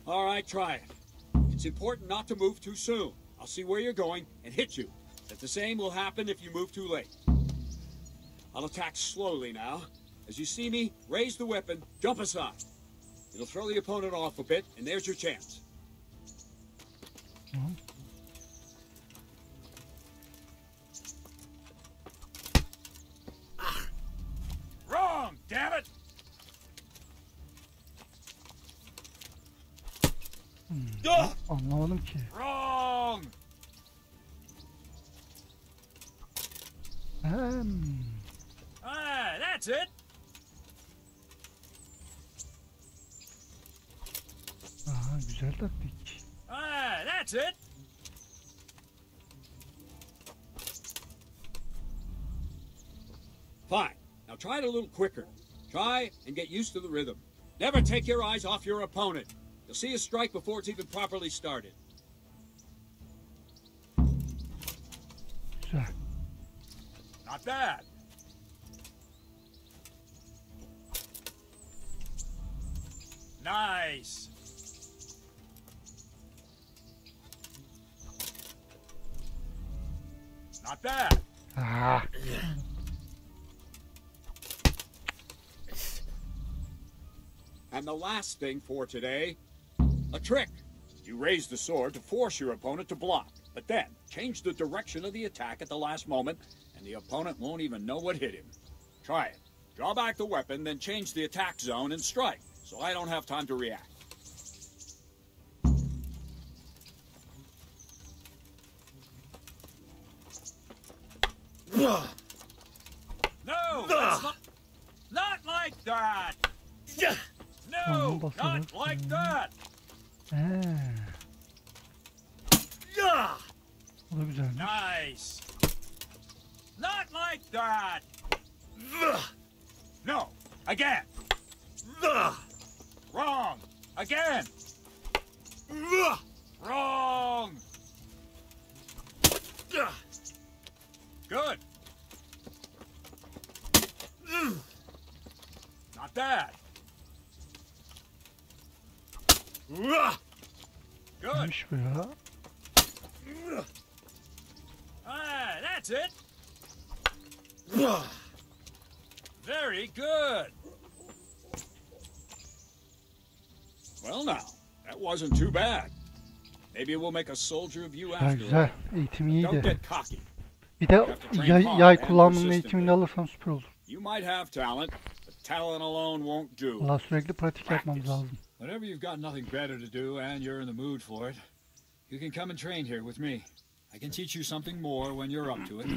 Speaker 21: All right, try it. It's important not to move too soon. I'll see where you're going and hit you. But the same will happen if you move too late. I'll attack slowly now. As you see me, raise the weapon, jump aside. It'll throw the opponent off a bit, and there's your chance. Wrong, damn it!
Speaker 1: Anlamadım ki.
Speaker 21: Wrong! Ah, that's it!
Speaker 1: Aha, güzel taktik.
Speaker 21: Ah, that's it! Fine. Now try it a little quicker. Try and get used to the rhythm. Never take your eyes off your opponent. You'll see a strike before it's even properly started.
Speaker 1: Güzel.
Speaker 21: Not bad. Nice. Not bad.
Speaker 1: Ah.
Speaker 21: And the last thing for today, a trick. You raise the sword to force your opponent to block, but then change the direction of the attack at the last moment, and the opponent won't even know what hit him. Try it. Draw back the weapon, then change the attack zone and strike, so I don't have time to react. No, that's not like that. No, not like that.
Speaker 1: Bu da güzelmiş.
Speaker 21: Nice. Not like that. No, again. Wrong. Again. Wrong. Good. Not bad. Good.
Speaker 1: Neymiş bu ya?
Speaker 21: That's it. Very good. Well now, that wasn't too bad. Maybe we'll make a soldier of you
Speaker 1: Güzel
Speaker 21: after all.
Speaker 1: güzel. Eğitim
Speaker 21: Don't
Speaker 1: iyiydi.
Speaker 21: get cocky.
Speaker 1: Bir de yay kullanmanın eğitimini alırsam süper olur.
Speaker 21: You might have talent, but talent alone won't do.
Speaker 1: Valla sürekli pratik yapmamız lazım.
Speaker 21: Whenever you've got nothing better to do and you're in the mood for it, you can come and train here with me. I can teach you something more when you're up to it.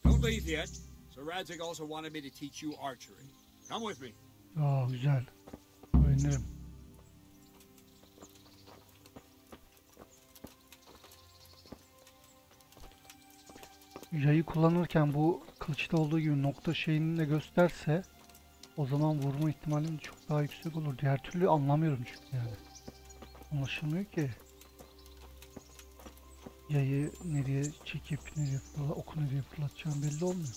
Speaker 21: Don't leave yet. So RADZİG also wanted me to teach you archery. Come with me.
Speaker 1: Aa güzel. Öğrenirim. Yayı kullanırken bu kılıçta olduğu gibi nokta şeyini de gösterse o zaman vurma ihtimalim çok daha yüksek olur. Diğer türlü anlamıyorum çünkü yani. Anlaşılmıyor ki. Yayı nereye çekip nereye oku nereye fırlatacağım belli olmuyor.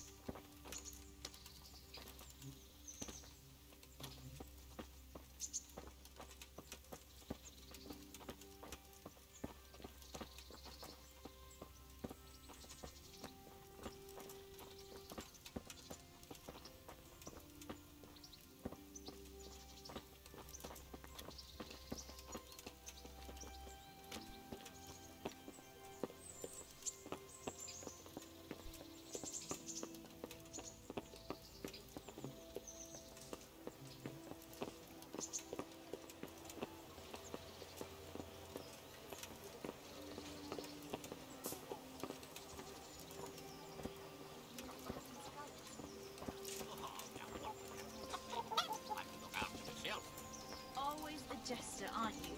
Speaker 8: Always the jester, aren't you?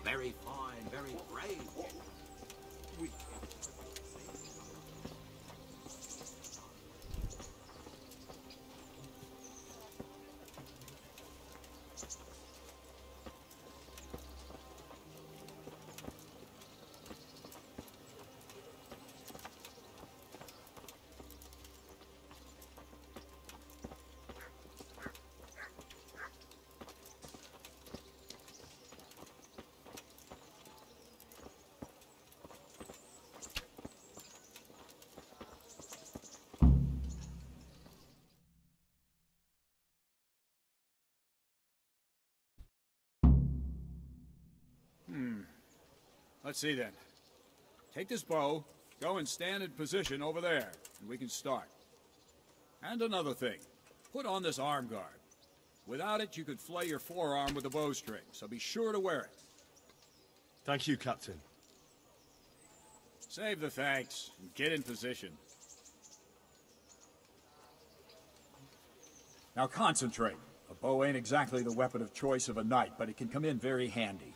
Speaker 17: Very fine, very brave.
Speaker 21: Let's see then. Take this bow, go and stand in position over there, and we can start. And another thing, put on this arm guard. Without it, you could flay your forearm with a bowstring, so be sure to wear it.
Speaker 4: Thank you, Captain.
Speaker 21: Save the thanks, and get in position. Now concentrate. A bow ain't exactly the weapon of choice of a knight, but it can come in very handy.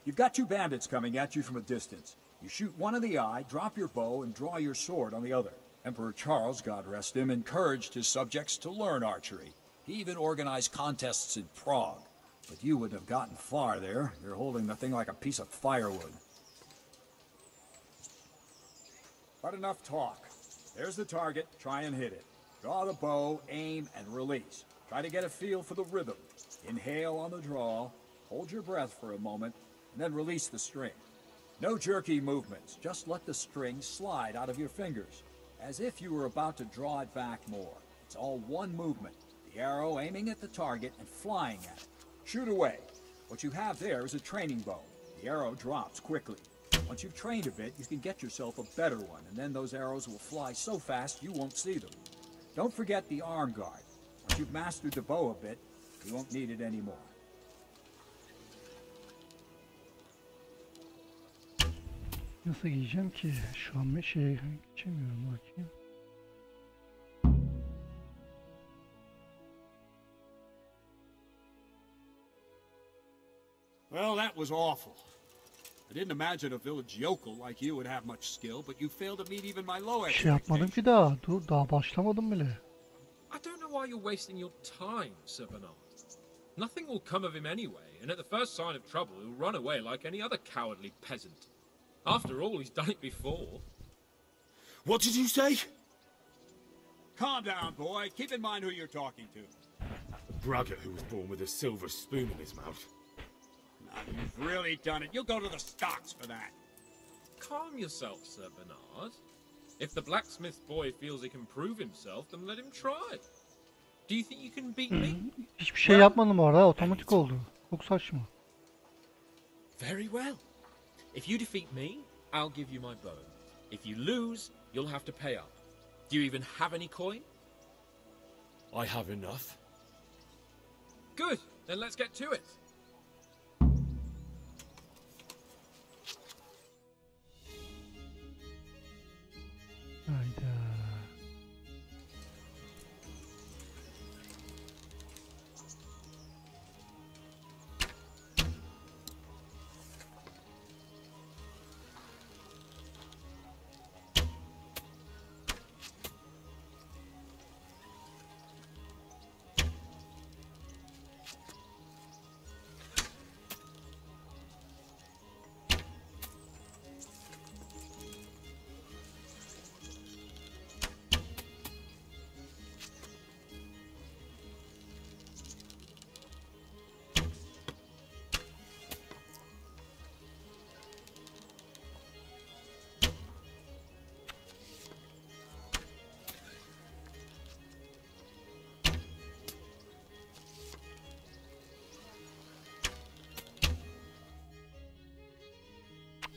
Speaker 21: You've got two bandits coming at you from a distance. You shoot one in the eye, drop your bow, and draw your sword on the other. Emperor Charles, God rest him, encouraged his subjects to learn archery. He even organized contests in Prague. But you wouldn't have gotten far there. You're holding the thing like a piece of firewood. But enough talk. There's the target. Try and hit it. Draw the bow, aim, and release. Try to get a feel for the rhythm. Inhale on the draw, hold your breath for a moment, and then release the string. No jerky movements, just let the string slide out of your fingers, as if you were about to draw it back more. It's all one movement, the arrow aiming at the target and flying at it. Shoot away. What you have there is a training bow. The arrow drops quickly. Once you've trained a bit, you can get yourself a better one, and then those arrows will fly so fast you won't see them. Don't forget the arm guard. Once you've mastered the bow a bit, you won't need it anymore.
Speaker 1: Nasıl giyeceğim ki? Şu an bir şeye geçemiyorum, bakayım.
Speaker 21: Well, that was awful. I didn't imagine a village yokel like you would have much skill, but you failed to meet even my low
Speaker 1: Bir şey yapmadım ki daha. Dur, daha başlamadım bile.
Speaker 2: I don't know why you're wasting your time, Sir Bernard. Nothing will come of him anyway, and at the first sign of trouble, he'll run away like any other cowardly peasant. After all, he's done it before.
Speaker 3: What did you say?
Speaker 21: Calm down, boy. Keep in mind who you're talking to.
Speaker 3: A braggart who was born with a silver spoon in his mouth.
Speaker 21: Now, you've really done it. You'll go to the stocks for that.
Speaker 2: Calm yourself, Sir Bernard. If the blacksmith boy feels he can prove himself, then let him try. Do you think you can beat me?
Speaker 1: Hiçbir şey yapmadım bu arada. Otomatik oldu. Çok saçma.
Speaker 2: Very well. If you defeat me, I'll give you my bow. If you lose, you'll have to pay up. Do you even have any coin?
Speaker 3: I have enough.
Speaker 2: Good. Then let's get to it.
Speaker 1: Hayda.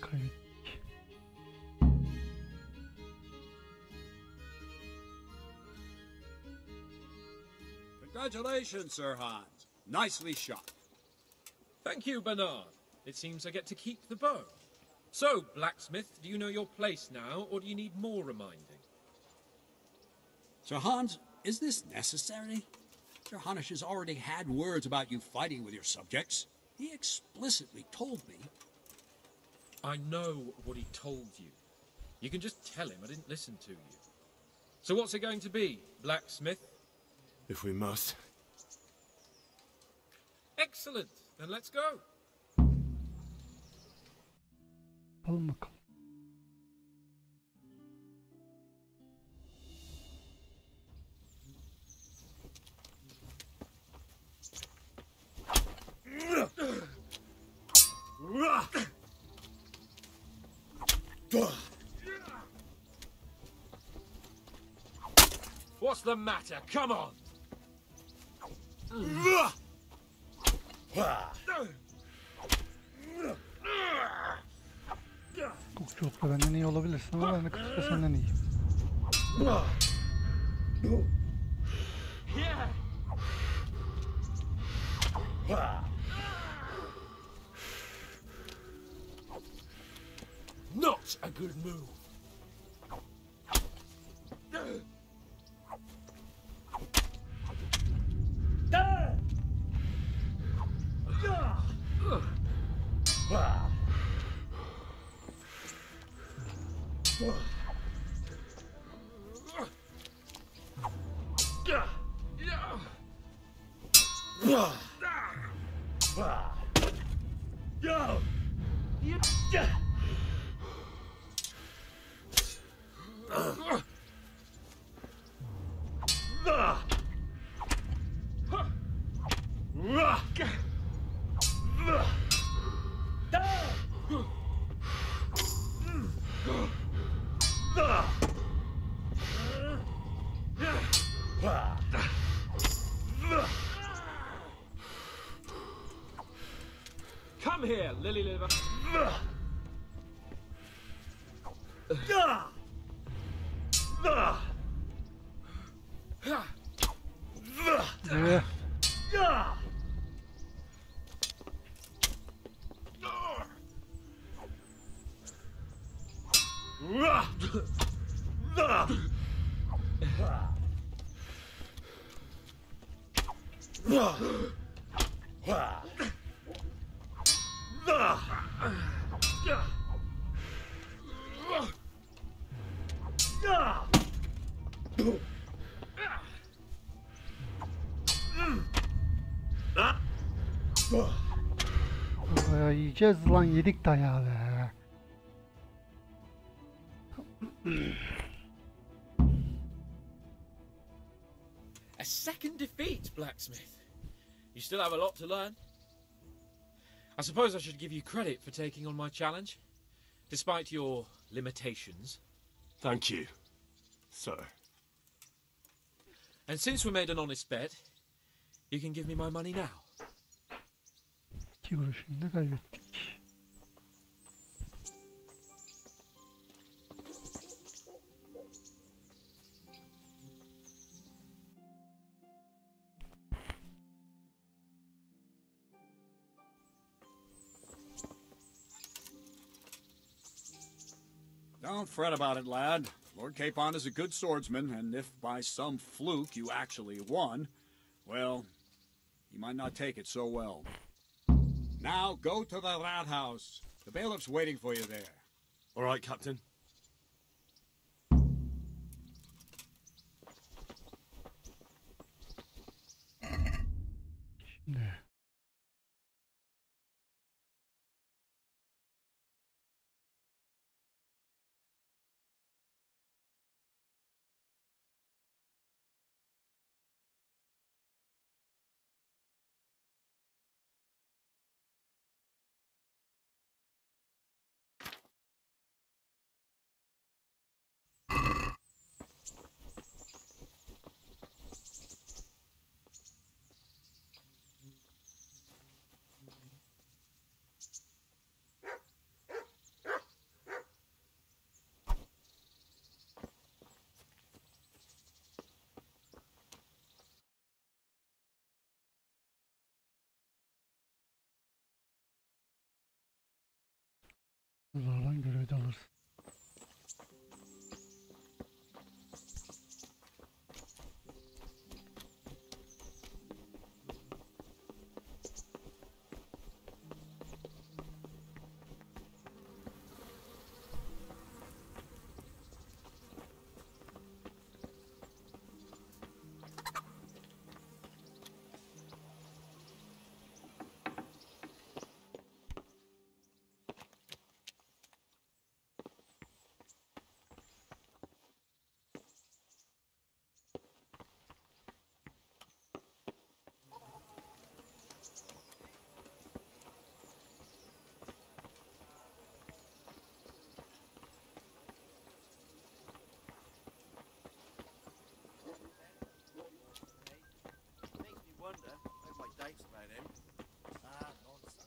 Speaker 1: Kaybettik.
Speaker 21: Congratulations, Sir Hans. Nicely shot.
Speaker 2: Thank you, Bernard. It seems I get to keep the bow. So, blacksmith, do you know your place now, or do you need more reminding?
Speaker 21: Sir Hans, is this necessary? Sir Hanush has already had words about you fighting with your subjects. He explicitly told me.
Speaker 2: I know what he told you. You can just tell him I didn't listen to you. So what's it going to be, blacksmith?
Speaker 3: If we must.
Speaker 2: Excellent. Then let's go.
Speaker 1: Bakalım bakalım.
Speaker 2: What's the matter? Come on.
Speaker 1: Çok da benden iyi olabilirsin ama ben de 40'ta senden iyiyim.
Speaker 2: Not a good move. Come here, lily liver.
Speaker 1: Yiyeceğiz lan, yedik dayağı be.
Speaker 19: A second defeat, blacksmith. You still have a lot to learn.
Speaker 2: I suppose I should give you credit for taking on my challenge, despite your limitations.
Speaker 4: Thank you, sir.
Speaker 2: And since we made an honest bet, you can give me my money now.
Speaker 1: 2 kuruşunu da kaybettik.
Speaker 21: Don't fret about it, lad. Lord Capon is a good swordsman, and if by some fluke you actually won, well, he might not take it so well. Now go to the rat house. The bailiff's waiting for you there.
Speaker 4: All right, Captain.
Speaker 1: Şimdi. Buradan görevi de alırsın.
Speaker 12: Wonder where's my dates about him. Ah, nonsense.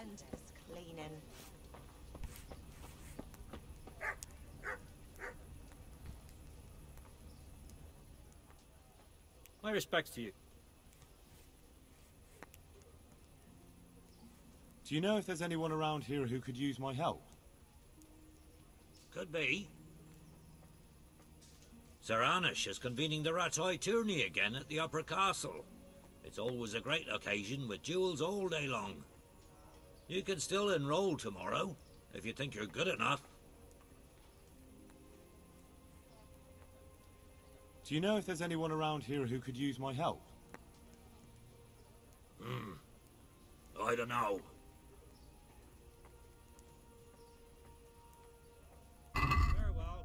Speaker 6: And it's cleaning.
Speaker 16: My respects to you.
Speaker 13: Do you know if there's anyone around here who could use my help?
Speaker 16: Could be. Sir Anish is convening the Ratoi tourney again at the Upper Castle. It's always a great occasion with duels all day long. You can still enroll tomorrow, if you think you're good enough.
Speaker 13: Do you know if there's anyone around here who could use my help?
Speaker 16: I don't know. Very well.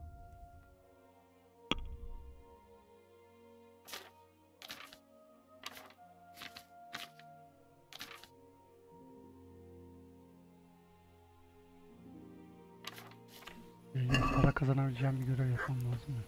Speaker 1: Para kazanabileceğim bir görev yapmam lazım.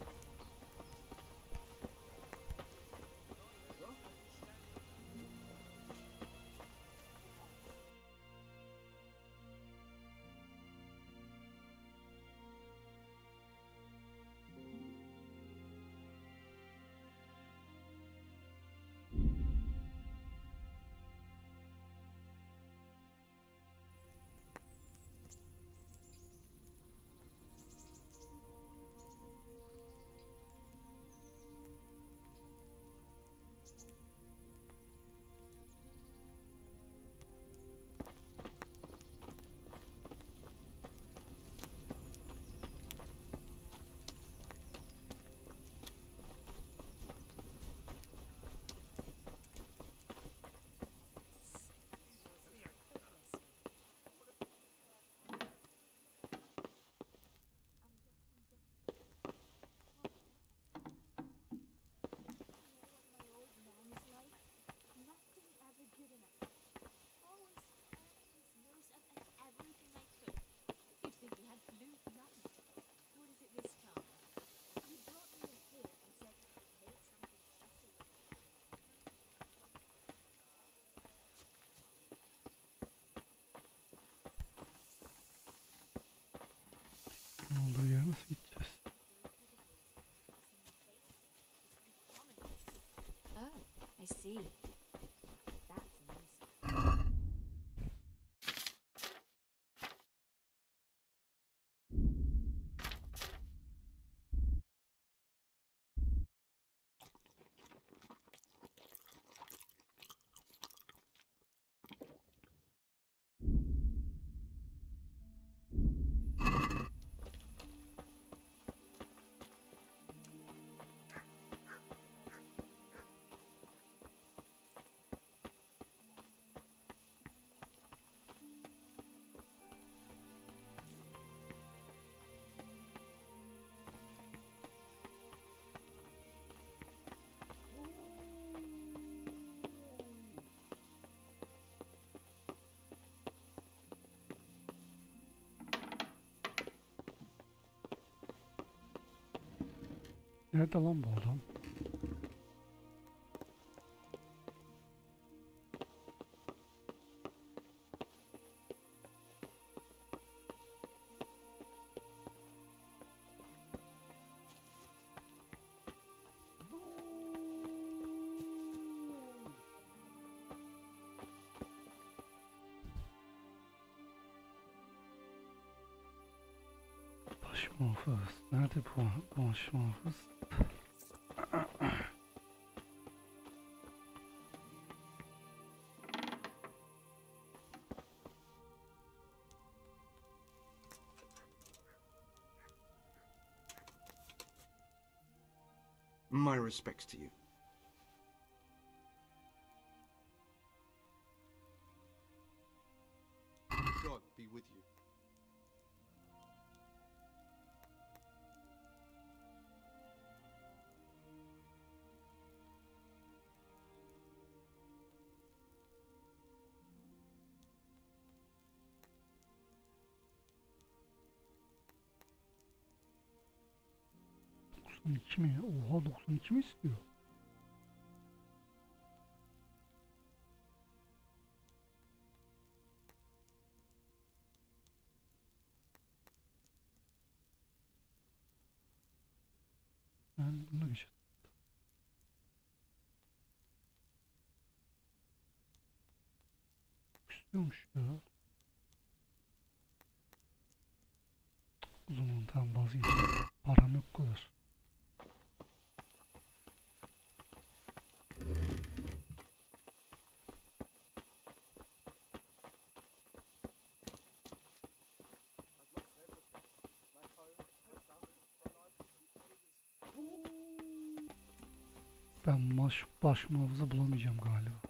Speaker 6: see. That's nice.
Speaker 1: Nerede lan bu adam? Baş muhafız. Nerede bu baş muhafız?
Speaker 10: My respects to you. God be with you.
Speaker 1: ...92 mi? Oha 92 mi istiyor? Ben bunu geçtim. İstiyormuş ya. O zaman tamam vazgeçtim. Param yok kadar. Ben baş muhafızı bulamayacağım galiba.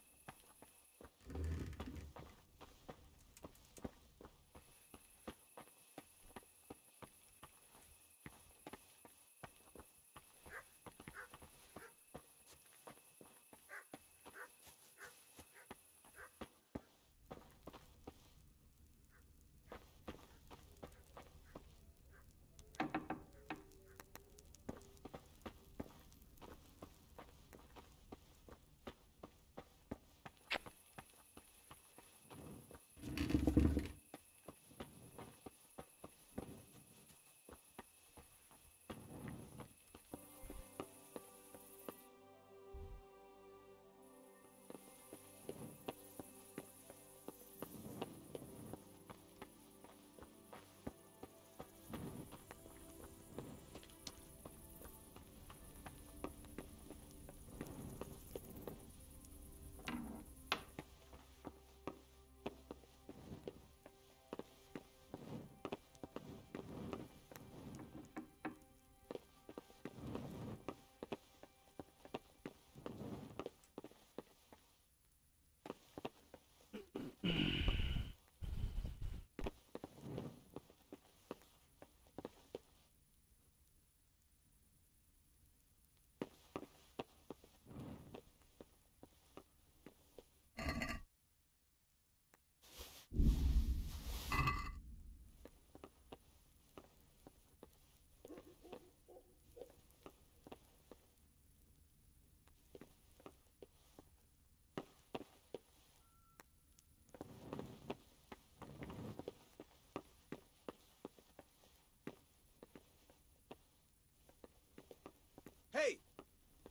Speaker 21: Hey!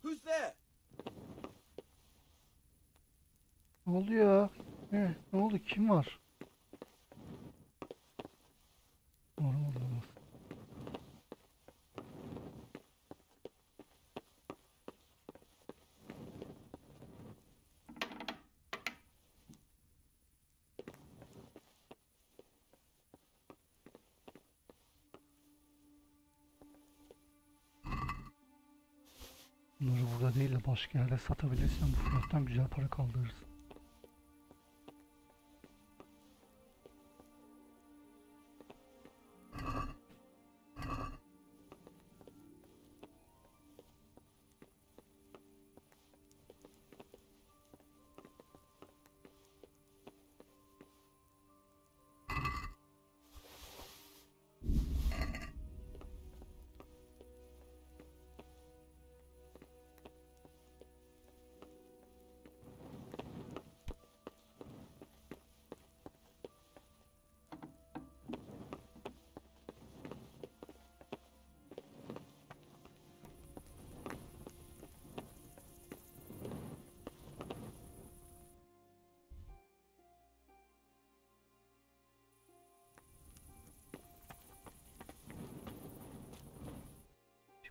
Speaker 21: Who's there?
Speaker 1: Ne oldu ya? Ne oldu? Kim var? Olmaz. Bunları burada değil de başka yerde satabilirsen bu fiyattan güzel para kaldırırsın.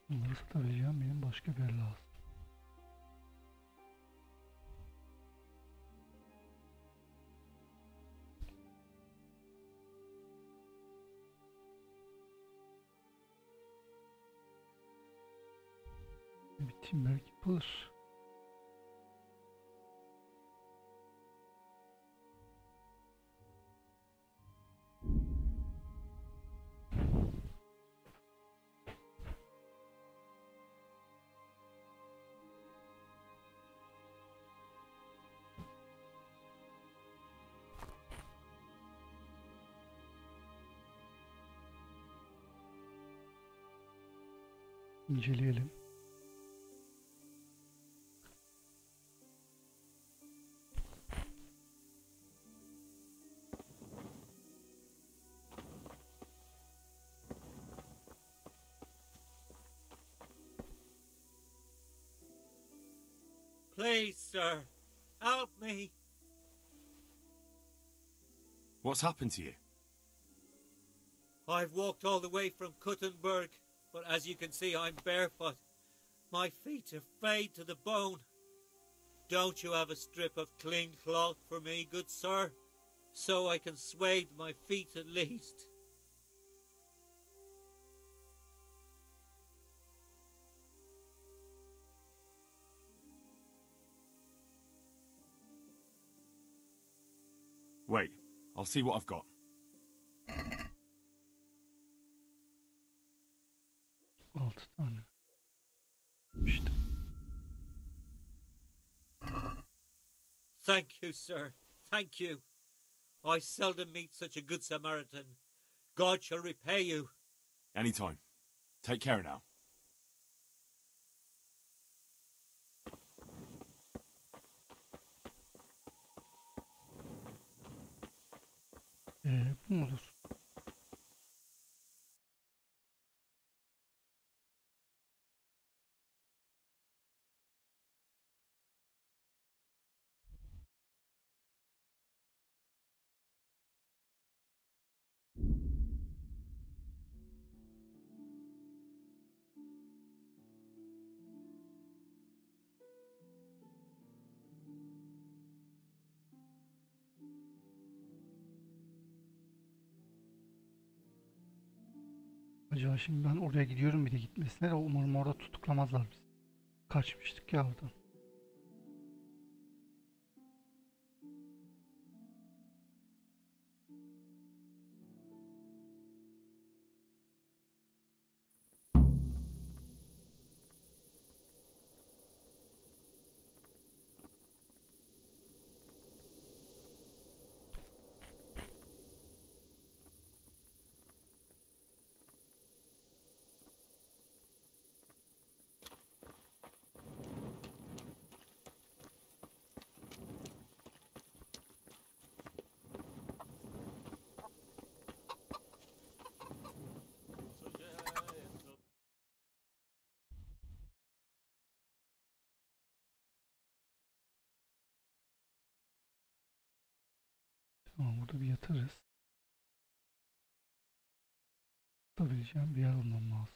Speaker 1: Bunları satabileceğim benim başka bir yer lazım. Biteyim belki yapılır. İnceleyelim.
Speaker 16: Please, sir, help me.
Speaker 4: What's happened to you?
Speaker 16: I've walked all the way from Kuttenberg, but as you can see, I'm barefoot. My feet are frayed to the bone. Don't you have a strip of clean cloth for me, good sir? So I can swathe my feet at least.
Speaker 4: Wait, I'll see what I've got.
Speaker 1: Altı tane. İşte.
Speaker 16: Thank you, sir. Thank you. I seldom meet such a good Samaritan. God shall repay you.
Speaker 4: Anytime. Take care now.
Speaker 1: Bu mudur? Acaba şimdi ben oraya gidiyorum bir de gitmesine de umarım orada tutuklamazlar bizi. Kaçmıştık ya oradan. Tamam, burada bir yatırız. Tutabileceğim bir yer bulmam lazım.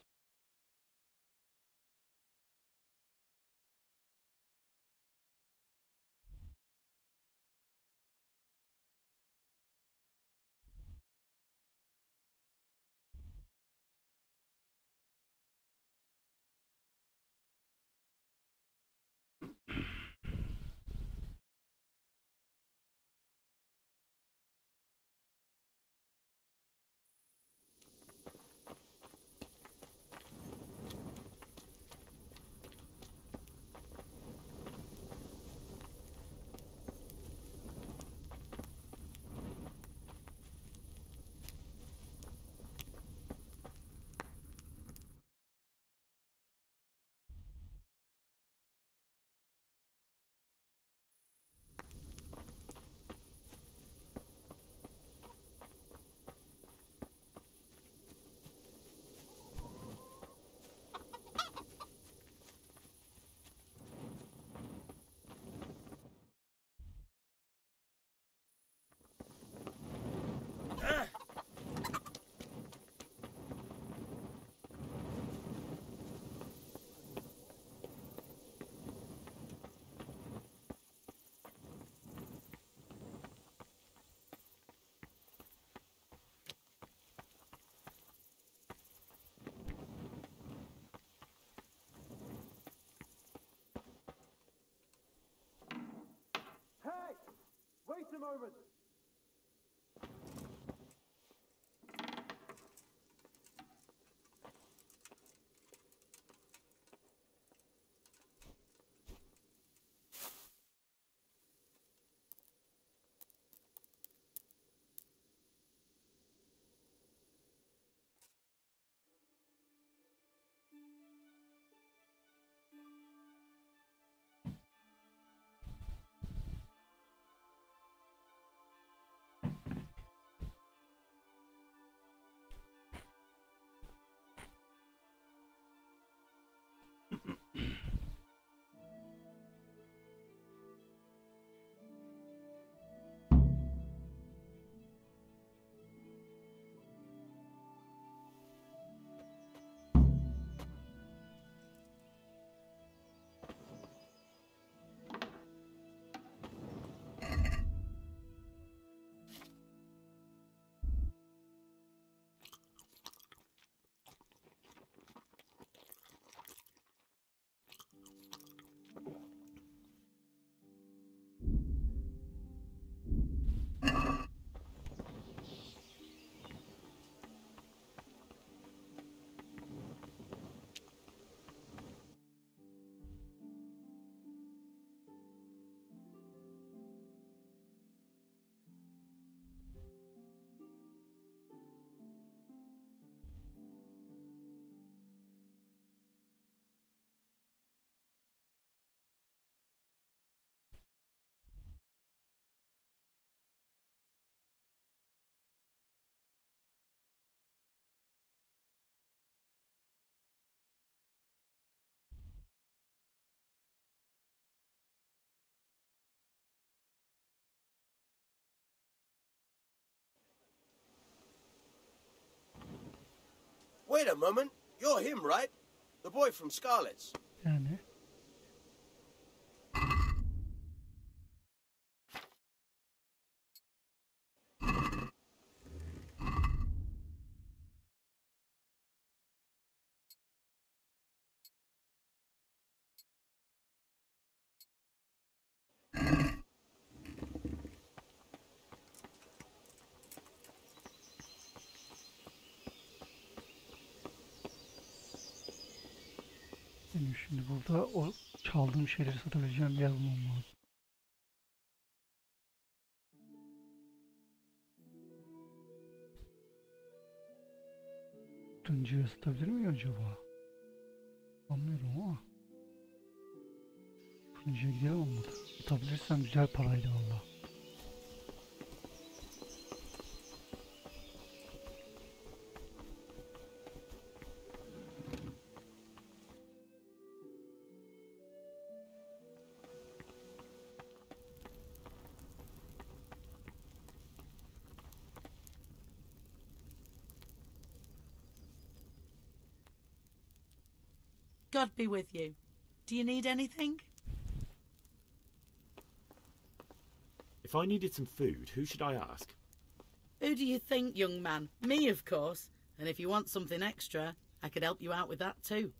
Speaker 11: Hey! Wait a moment!
Speaker 12: Wait a moment. You're him, right? The boy from Scarlet's.
Speaker 1: Yani benim şimdi burada o çaldığım şeyleri satabileceğim bir yer bulmam lazım. Tuncayı satabilir miyim acaba? Anlıyorum ama. Tuncay'a gidelim olmadı. Satabilirsem güzel paraydı valla.
Speaker 6: God be with you. Do you need anything?
Speaker 3: If I needed some food, who should I ask?
Speaker 6: Who do you think, young man? Me, of course. And if you want something extra, I could help you out with that too.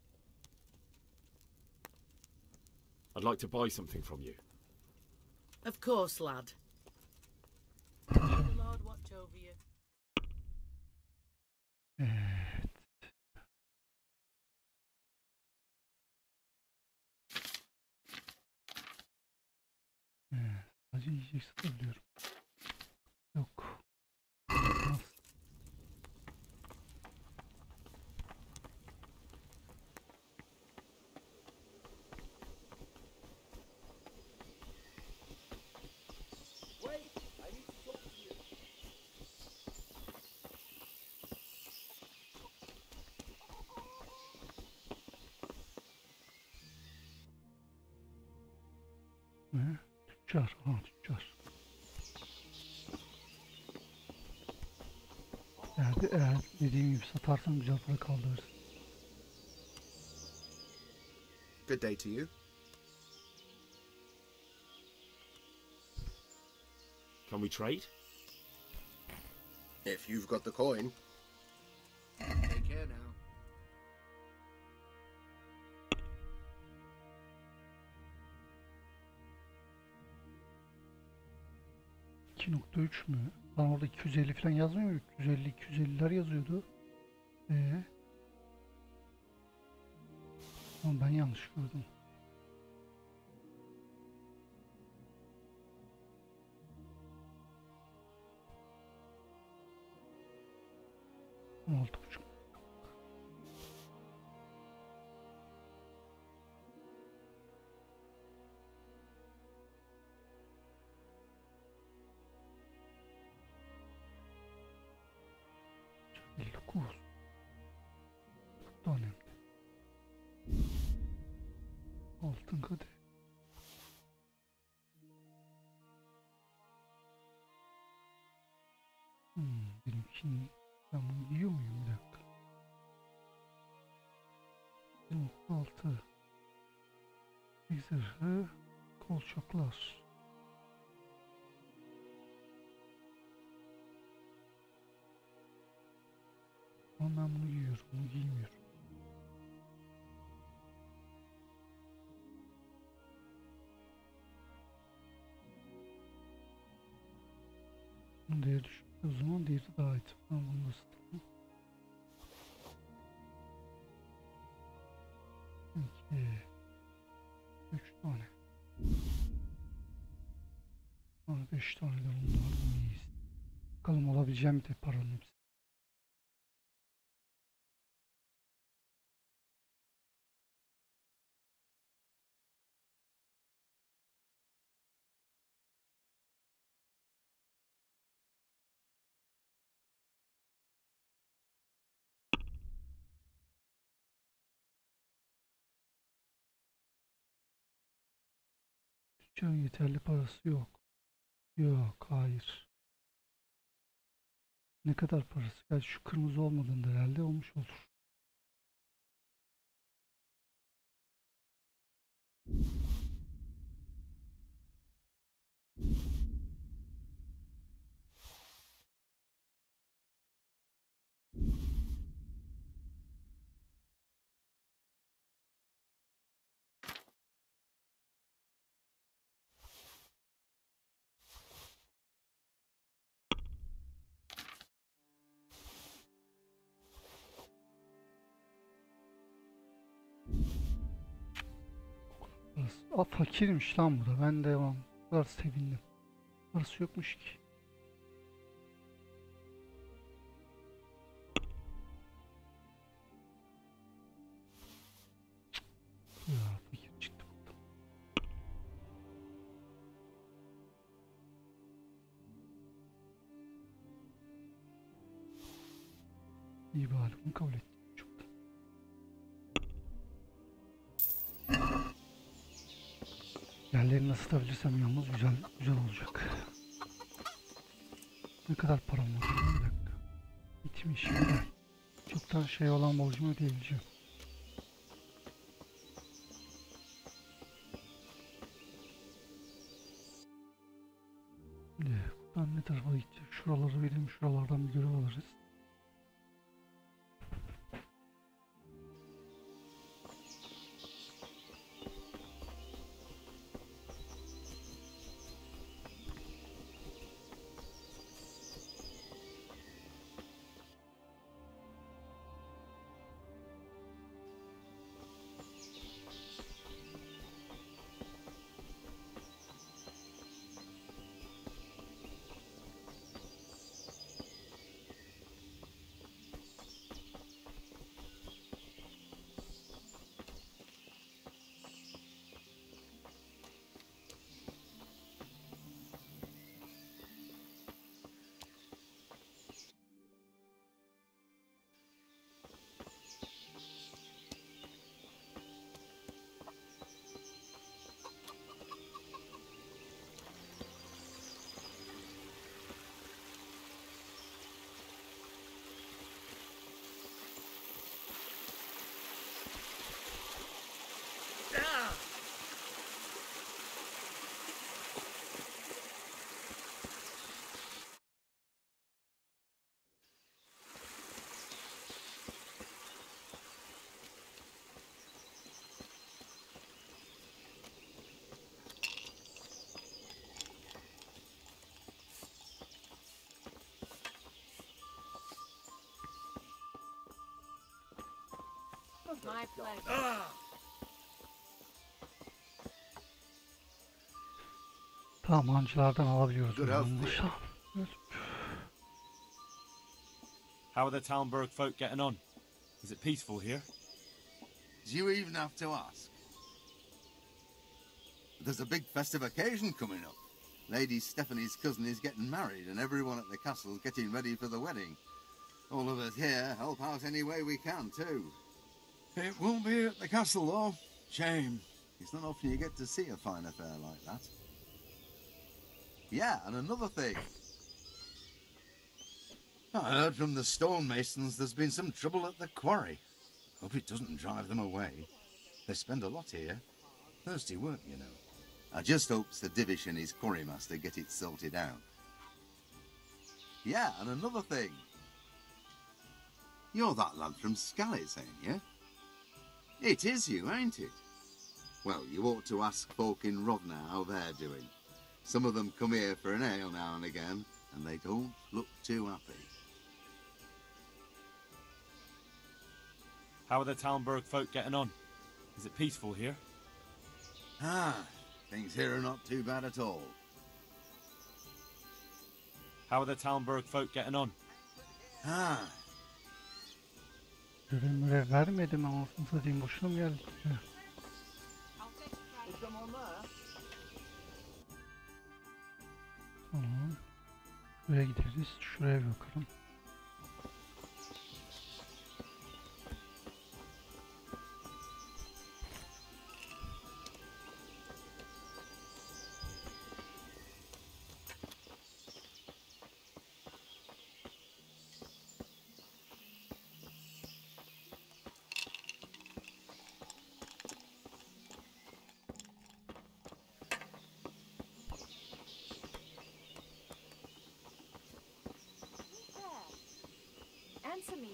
Speaker 3: I'd like to buy something from you.
Speaker 6: Of course, lad. May the Lord watch over you.
Speaker 1: Evet. Evet. Sadece yiyecek satabiliyorum. Yok. Nasıl?
Speaker 11: Wait, I need to talk to you.
Speaker 1: Ne? Tüccar. Ha, tüccar. Eğer dediğim gibi satarsan güzel para kaldırırsın.
Speaker 7: Good day to you.
Speaker 3: Can we trade?
Speaker 7: If you've got the coin. Take care now.
Speaker 1: .3 mü? Lan orada 250 falan yazmıyor mu? 250'ler yazıyordu. Ama ben yanlış gördüm. $16,5. Çok da önemli. Altın kadeh. Benimkini ben bunu yiyor muyum? Bir dakika. 26. Zırhı, kolçaklar. Ama ben bunu giyiyorum, bunu giymiyorum. Bunun değeri düşük. O zaman değeri daha iyi. Ben bunu nasıl tutayım? 2 3 tane. Sonra 5 tane de bunlar iyiyiz. Bakalım olabileceğim mi de paranın hepsi. Tüccarın yeterli parası yok. Yok, hayır. Ne kadar parası? Gerçi şu kırmızı olmadığında herhalde olmuş olur. Aa, fakirmiş lan bu da. Ben de o kadar sevindim. Parası yokmuş ki. Ya fakir çıktı burada. İyi bari bunu kabul ettim. Yerlerini ısıtabilirsem yalnız güzel olacak. Ne kadar param var? Bir dakika. Bitmiş. Çoktan şey olan borcumu ödeyebileceğim. Buradan ne tarafa gideceğiz? Şuraları verelim, şuralardan bir görev alırız.
Speaker 5: My pleasure.
Speaker 1: Tamam, hancılardan alabiliyoruz.
Speaker 4: Good health. How are the Talmberg folk getting on? Is it peaceful here?
Speaker 22: Do you even have to ask? There's a big festive occasion coming up. Lady Stephanie's cousin is getting married and everyone at the castle's getting ready for the wedding. All of us here help out any way we can too. It won't be at the castle though. Shame. It's not often you get to see a fine affair like that. Yeah, and another thing. I heard from the stonemasons there's been some trouble at the quarry. Hope it doesn't drive them away. They spend a lot here. Thirsty work, you know. I just hope Sir Divish and his quarrymaster get it sorted out. Yeah, and another thing. You're that lad from Scallets, ain't you? It is you, ain't it? Well, you ought to ask folk in Rovna how they're doing. Some of them come here for an ale now and again, and they don't look too happy.
Speaker 4: How are the Talmberg folk getting on? Is it peaceful here?
Speaker 22: Ah, things here are not too bad at all.
Speaker 4: How are the Talmberg folk getting on?
Speaker 22: Ah.
Speaker 1: Görev vermedim anasını satayım, boşuna mı geldik ya? Tamam. Buraya gideriz. Şuraya bir bakalım.
Speaker 5: Answer me.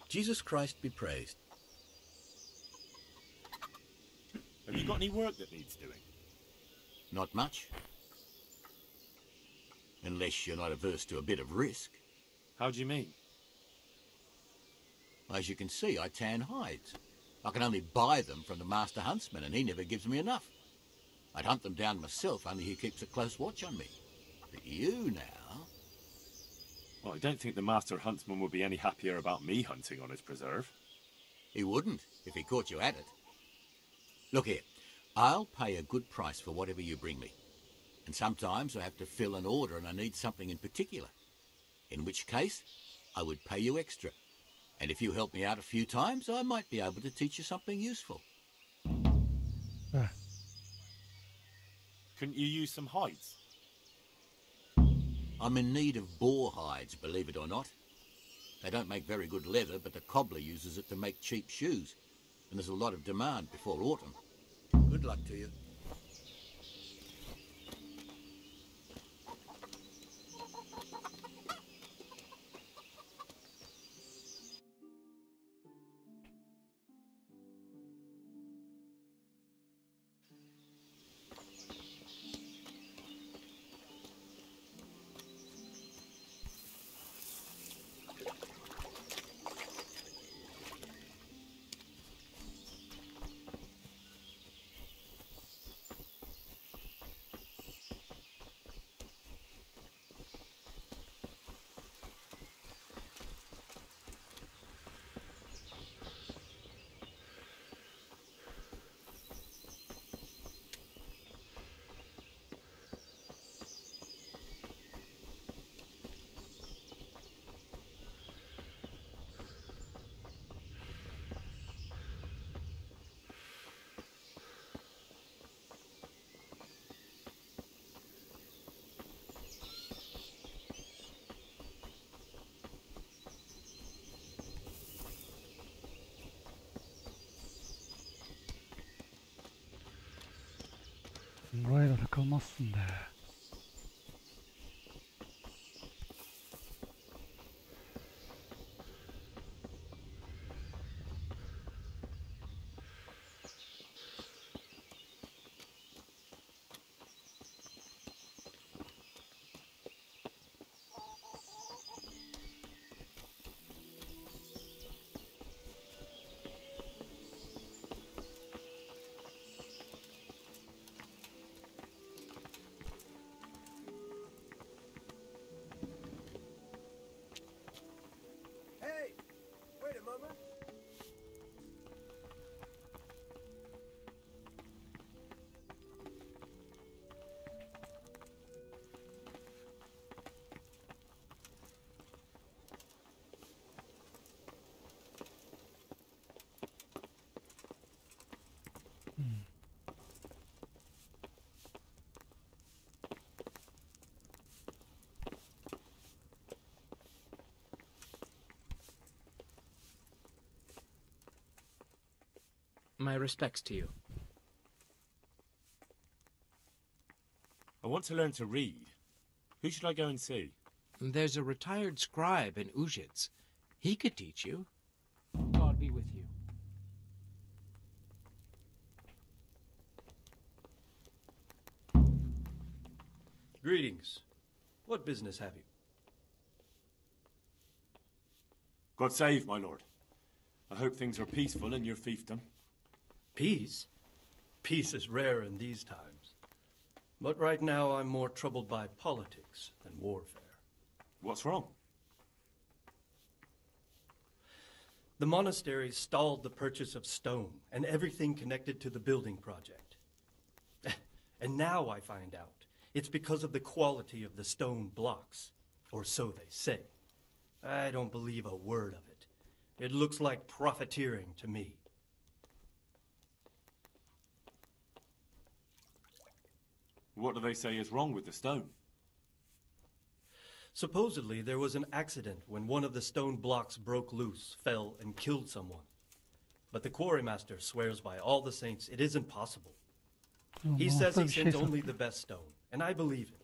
Speaker 17: Jesus Christ be praised.
Speaker 13: Have you got any work that needs doing?
Speaker 17: Not much. Unless you're not averse to a bit of risk.
Speaker 13: How do you mean?
Speaker 17: As you can see, I tan hides. I can only buy them from the master huntsman, and he never gives me enough. I'd hunt them down myself, only he keeps a close watch on me. But you now...
Speaker 13: Well, I don't think the master huntsman would be any happier about me hunting on his preserve.
Speaker 17: He wouldn't, if he caught you at it. Look here, I'll pay a good price for whatever you bring me. And sometimes I have to fill an order and I need something in particular. In which case, I would pay you extra. And if you help me out a few times, I might be able to teach you something useful.
Speaker 13: Couldn't you use some hides?
Speaker 17: I'm in need of boar hides, believe it or not. They don't make very good leather, but the cobbler uses it to make cheap shoes. And there's a lot of demand before autumn. Good luck to you.
Speaker 1: Buraya da takılmazsın be.
Speaker 14: My respects to you.
Speaker 13: I want to learn to read. Who should I go and see?
Speaker 14: There's a retired scribe in Ujits. He could teach you. God be with you.
Speaker 15: Greetings. What business have you?
Speaker 13: God save, my lord. I hope things are peaceful in your fiefdom.
Speaker 15: Peace? Peace is rare in these times. But right now I'm more troubled by politics than warfare.
Speaker 13: What's wrong?
Speaker 15: The monastery stalled the purchase of stone and everything connected to the building project. And now I find out it's because of the quality of the stone blocks, or so they say. I don't believe a word of it. It looks like profiteering to me.
Speaker 13: What do they say is wrong with the stone?
Speaker 15: Supposedly, there was an accident when one of the stone blocks broke loose, fell, and killed someone. But the quarrymaster swears by all the saints it isn't possible. He says he sends only the best stone, and I believe him.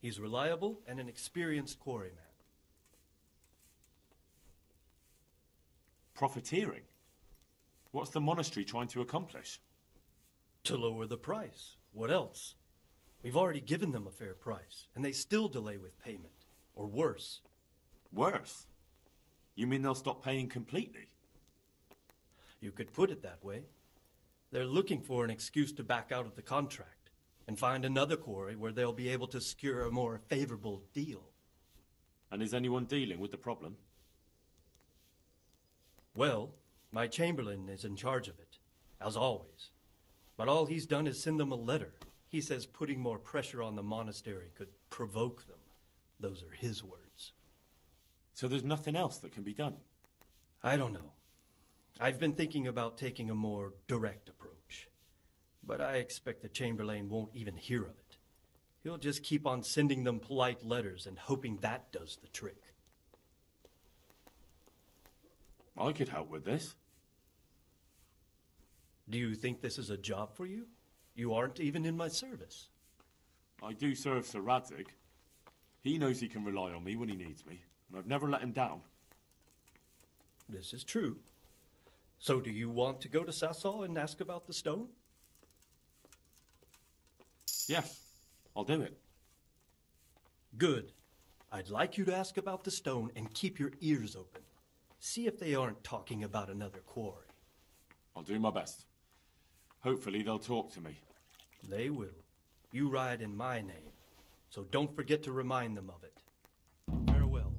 Speaker 15: He's reliable and an experienced quarryman.
Speaker 13: Profiteering? What's the monastery trying to accomplish?
Speaker 15: To lower the price. What else? We've already given them a fair price, and they still delay with payment. Or worse.
Speaker 13: Worse? You mean they'll stop paying completely?
Speaker 15: You could put it that way. They're looking for an excuse to back out of the contract and find another quarry where they'll be able to secure a more favorable deal.
Speaker 13: And is anyone dealing with the problem?
Speaker 15: Well, my chamberlain is in charge of it, as always. But all he's done is send them a letter. He says putting more pressure on the monastery could provoke them. Those are his words.
Speaker 13: So there's nothing else that can be done?
Speaker 15: I don't know. I've been thinking about taking a more direct approach. But I expect the Chamberlain won't even hear of it. He'll just keep on sending them polite letters and hoping that does the trick.
Speaker 13: I could help with this.
Speaker 15: Do you think this is a job for you? You aren't even in my service.
Speaker 3: I do serve Sir RADZİG. He knows he can rely on me when he needs me, and I've never let him down.
Speaker 15: This is true. So do you want to go to Sasol and ask about the stone?
Speaker 3: Yes, I'll do it.
Speaker 15: Good. I'd like you to ask about the stone and keep your ears open. See if they aren't talking about another quarry.
Speaker 3: I'll do my best. Hopefully they'll talk to me.
Speaker 15: They will. You ride in my name, so don't forget to remind them of it. Farewell.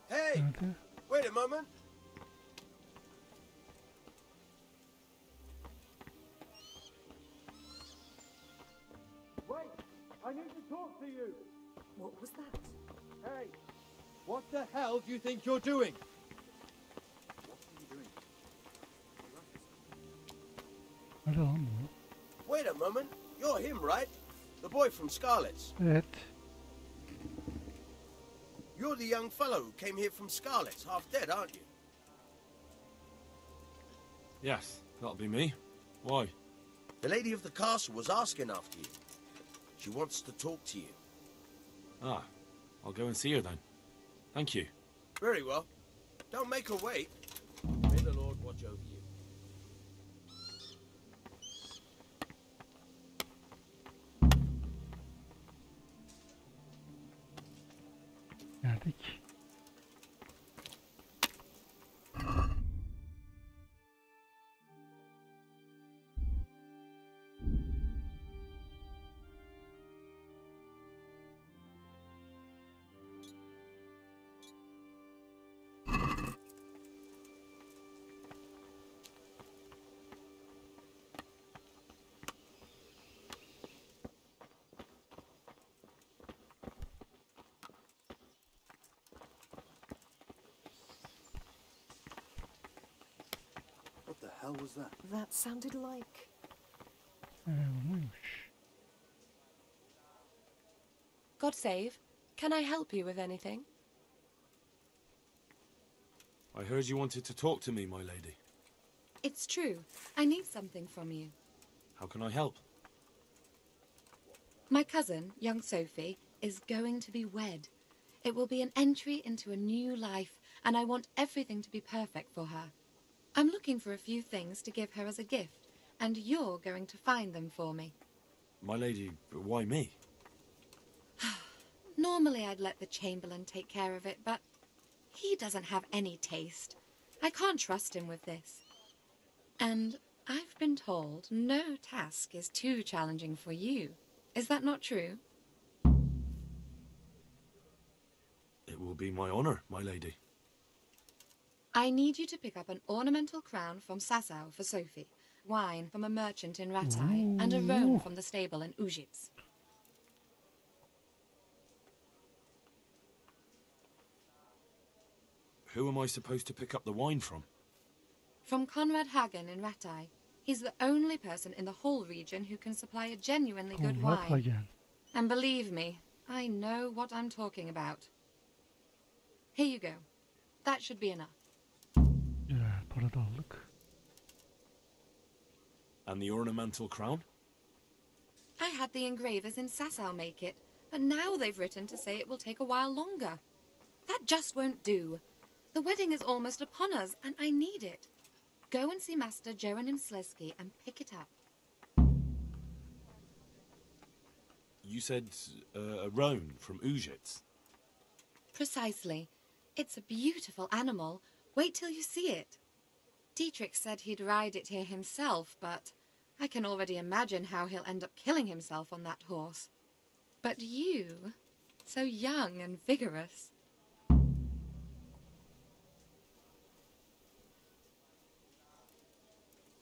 Speaker 7: Hey! Wait a moment.
Speaker 11: Wait! I need to talk to you!
Speaker 5: What was that?
Speaker 11: Hey! What the hell do you think you're doing?
Speaker 1: Nerede lan bu?
Speaker 12: Wait a moment. You're him, right? The boy from Scarlet's.
Speaker 1: Evet.
Speaker 12: You're the young fellow who came here from Scarlet's, half dead, aren't you?
Speaker 3: Yes, that'll be me. Why?
Speaker 12: The lady of the castle was asking after you. She wants to talk to you.
Speaker 3: Ah, I'll go and see her then. Thank you.
Speaker 12: Very well. Don't make her wait. May the Lord watch over you.
Speaker 1: Geldik.
Speaker 10: What the hell was that?
Speaker 5: That sounded like...
Speaker 1: Buymuş.
Speaker 5: God save. Can I help you with anything?
Speaker 3: I heard you wanted to talk to me, my lady.
Speaker 5: It's true. I need something from you.
Speaker 3: How can I help?
Speaker 5: My cousin, young Sophie, is going to be wed. It will be an entry into a new life, and I want everything to be perfect for her. I'm looking for a few things to give her as a gift, and you're going to find them for me.
Speaker 3: My lady, why me?
Speaker 5: Normally I'd let the Chamberlain take care of it, but he doesn't have any taste. I can't trust him with this. And I've been told no task is too challenging for you. Is that not true?
Speaker 3: It will be my honor, my lady.
Speaker 5: I need you to pick up an ornamental crown from Sasau for Sophie, wine from a merchant in Ratai, and a roan from the stable in Ujits.
Speaker 3: Who am I supposed to pick up the wine from?
Speaker 5: From Conrad Hagen in Ratai. He's the only person in the whole region who can supply a genuinely good
Speaker 1: Conrad
Speaker 5: wine.
Speaker 1: Hagen.
Speaker 5: And believe me, I know what I'm talking about. Here you go. That should be enough.
Speaker 1: Güzel, para da aldık.
Speaker 3: And the ornamental crown?
Speaker 5: I had the engravers in Sasau make it, but now they've written to say it will take a while longer. That just won't do. The wedding is almost upon us, and I need it. Go and see Master Jeronim Slesky and pick it up.
Speaker 3: You said a roan from Ujits.
Speaker 5: Precisely. It's a beautiful animal. Wait till you see it. Dietrich said he'd ride it here himself, but I can already imagine how he'll end up killing himself on that horse. But you, so young and vigorous.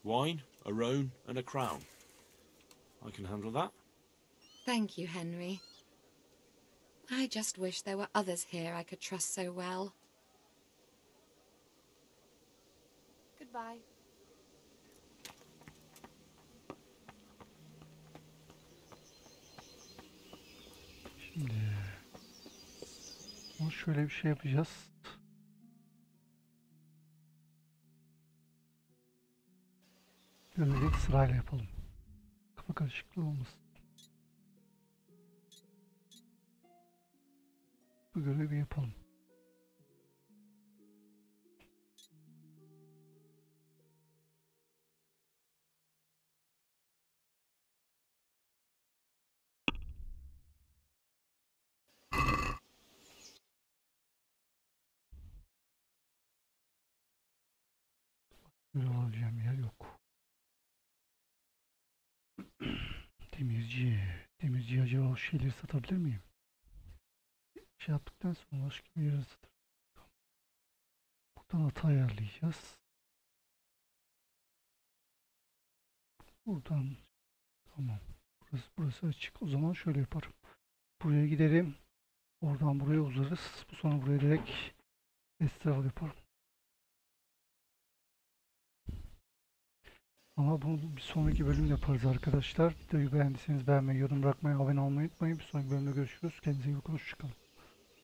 Speaker 3: Wine, a roan, and a crown. I can handle that.
Speaker 5: Thank you, Henry. I just wish there were others here I could trust so well. Goodbye.
Speaker 1: Şimdi ama şöyle bir şey yapacağız. Böyle sırayla yapalım. Kafa karışıklığı olmasın. Bu görevi yapalım. Görev alacağım yer yok. Demirci acaba o şeyleri satabilir miyim? Şey yaptıktan sonra başka bir yere satırım. Buradan hata ayarlayacağız. Buradan tamam. Burası açık. O zaman şöyle yaparım. Buraya giderim. Oradan buraya uzarız. Bu sonra buraya direkt estrafı yaparım. Ama bunu bir sonraki bölüm yaparız arkadaşlar. Videoyu beğendiyseniz beğenmeyi, yorum bırakmayı, abone olmayı unutmayın. Bir sonraki bölümde görüşürüz. Kendinize iyi bakın. Hoşçakalın.